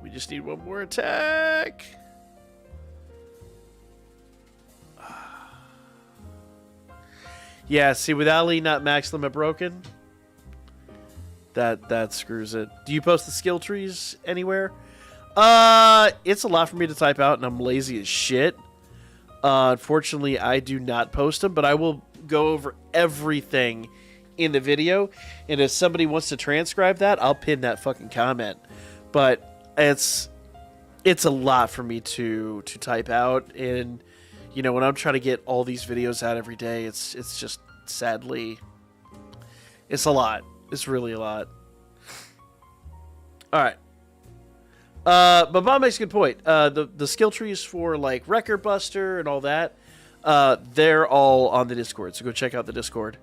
We just need one more attack. Yeah, see, with Ali not max limit broken, that screws it. Do you post the skill trees anywhere? It's a lot for me to type out, and I'm lazy as shit. Unfortunately, I do not post them, but I will go over everything in the video. And if somebody wants to transcribe that, I'll pin that fucking comment. But it's a lot for me to type out, and you know, when I'm trying to get all these videos out every day, it's just sadly, it's a lot. It's really a lot. All right. But Bob makes a good point. The skill trees for like Record Buster and all that, they're all on the Discord. So go check out the Discord.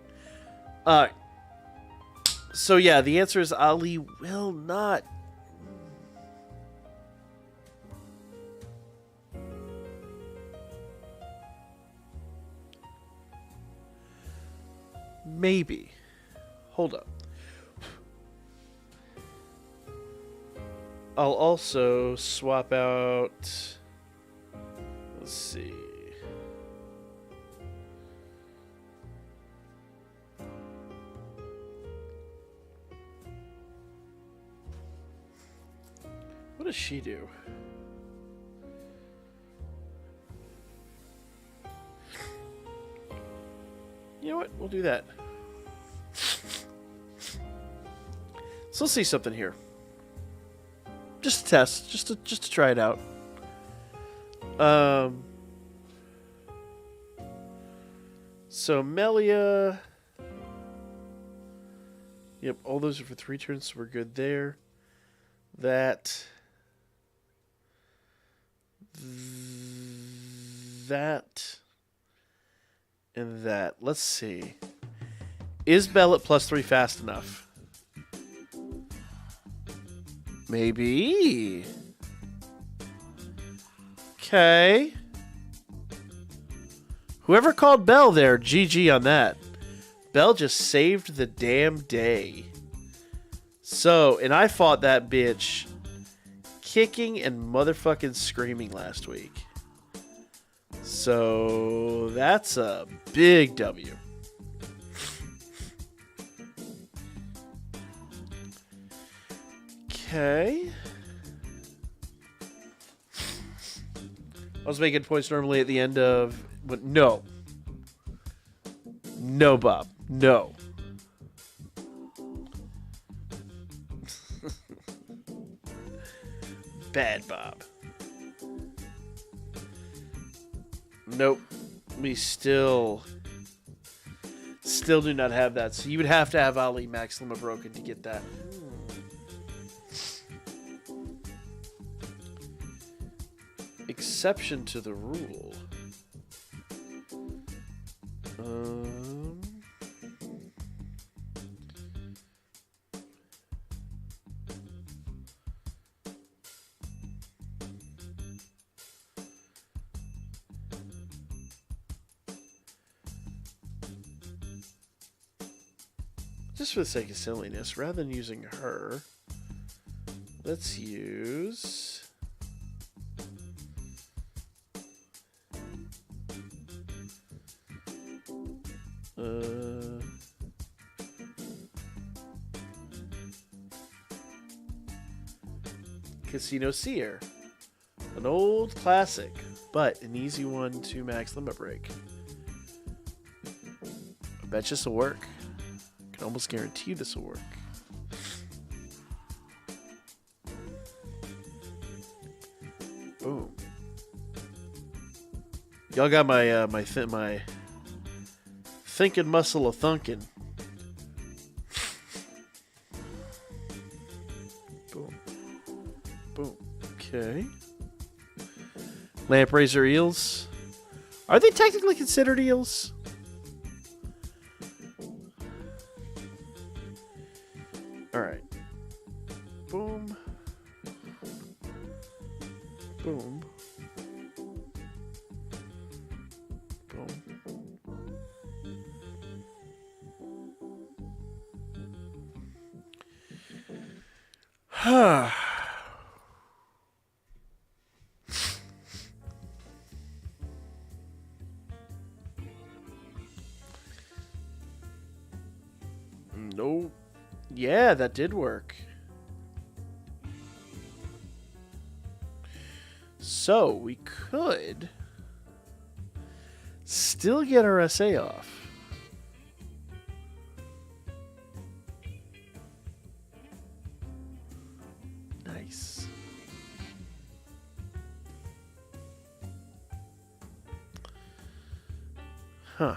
So yeah, the answer is Ali will not. Maybe. Hold up. I'll also swap out. Let's see. What does she do? You know what? We'll do that. So let's see something here. Just a test, just to try it out. So Melia. Yep, all those are for 3 turns, so we're good there. That. And that. Let's see. Is Bell at +3 fast enough? Maybe. Okay. Whoever called Bell there, GG on that. Bell just saved the damn day. So, and I fought that bitch kicking and motherfucking screaming last week. So, that's a big W. Okay. I was making points normally at the end of... But no. No, Bob. No. Bad Bob. Nope. We still do not have that. So you would have to have Ali max limit broken to get that. Exception to the rule. just for the sake of silliness, rather than using her, let's use... Casino Seer. An old classic, but an easy one to max limit break. I bet this will work. I can almost guarantee this will work. Boom. Y'all got my my thinking muscle of thunking. Boom. Boom. Okay. Lampraiser eels. Are they technically considered eels? Alright. Boom. Boom. Boom. Nope. Yeah, that did work. So we could still get our SA off. Nice. Huh.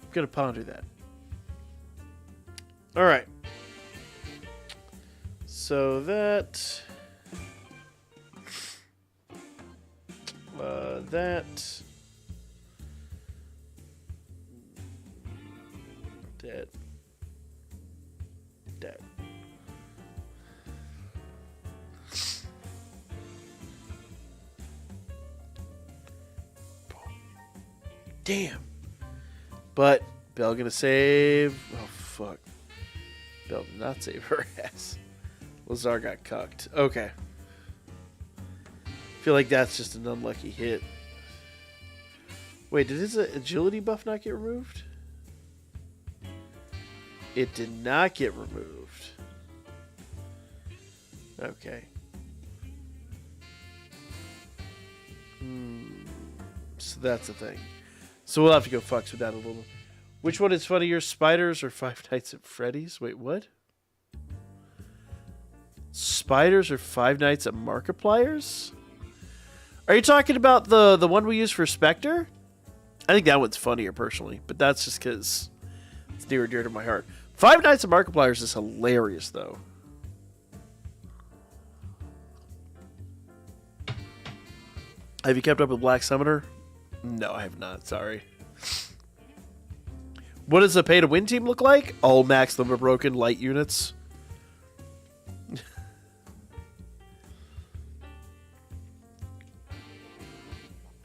I'm gonna ponder that. All right. So that. That. Damn. But Belle gonna save. Oh fuck. Belle did not save her ass. Lazar got cucked. Okay. Feel like that's just an unlucky hit. Wait, did his agility buff not get removed? It did not get removed. Okay. So that's the thing. So we'll have to go fucks with that a little. Which one is funnier, Spiders or Five Nights at Freddy's? Wait, what? Spiders or Five Nights at Markiplier's? Are you talking about the one we use for Spectre? I think that one's funnier, personally. But that's just because it's near and dear to my heart. Five Nights at Markiplier's is hilarious, though. Have you kept up with Black Summoner? No, I have not. Sorry. What does a pay-to-win team look like? All max limit broken light units.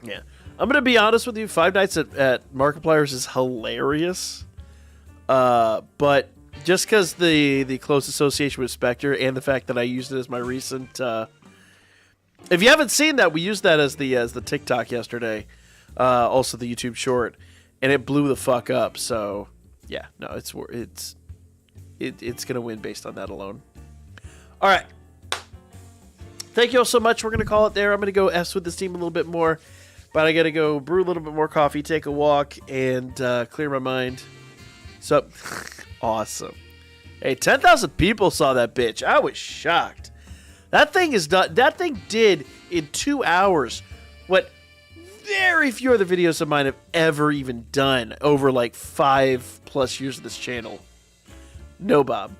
Yeah. I'm going to be honest with you. Five Nights at Markiplier's is hilarious. But just because the close association with Spectre and the fact that I used it as my recent... if you haven't seen that, we used that as the TikTok yesterday. Also the YouTube short. And it blew the fuck up. So, yeah. No, it's going to win based on that alone. All right. Thank you all so much. We're going to call it there. I'm going to go S with this team a little bit more. But I got to go brew a little bit more coffee, take a walk, and clear my mind. So, awesome. Hey, 10,000 people saw that bitch. I was shocked. That thing is done. That thing did in 2 hours what very few other videos of mine have ever even done over like 5+ years of this channel. No, Bob.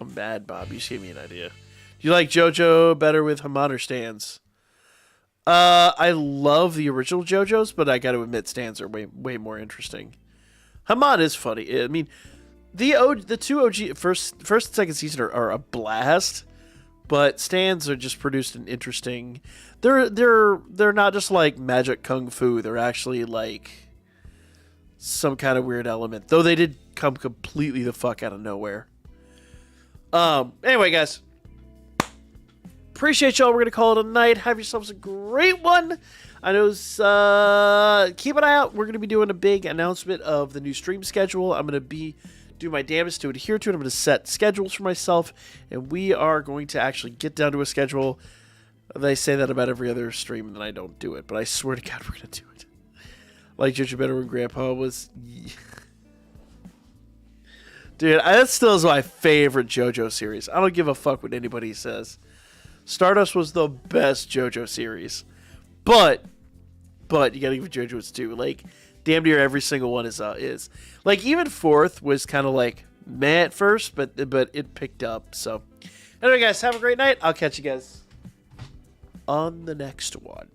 I'm mad, Bob. You just gave me an idea. Do you like JoJo better with Hamon or stands? I love the original JoJo's, but I got to admit stands are way more interesting. Hamon is funny. I mean, The two OG first and second season are a blast, but stands are just produced an interesting. They're not just like magic kung fu. They're actually like some kind of weird element. Though they did come completely the fuck out of nowhere. Anyway, guys. Appreciate y'all. We're gonna call it a night. Have yourselves a great one. I know. Keep an eye out. We're gonna be doing a big announcement of the new stream schedule. I'm gonna do my damnedest to adhere to it. I'm gonna set schedules for myself, and we are going to actually get down to a schedule. They say that about every other stream, and then I don't do it. But I swear to God, we're gonna do it. Like Jojo Better when Grandpa was. Dude, that still is my favorite JoJo series. I don't give a fuck what anybody says. Stardust was the best JoJo series, but you gotta give JoJo its due. Like, damn near every single one is like, even fourth was kind of like meh at first, but it picked up. So, anyway, guys, have a great night. I'll catch you guys on the next one.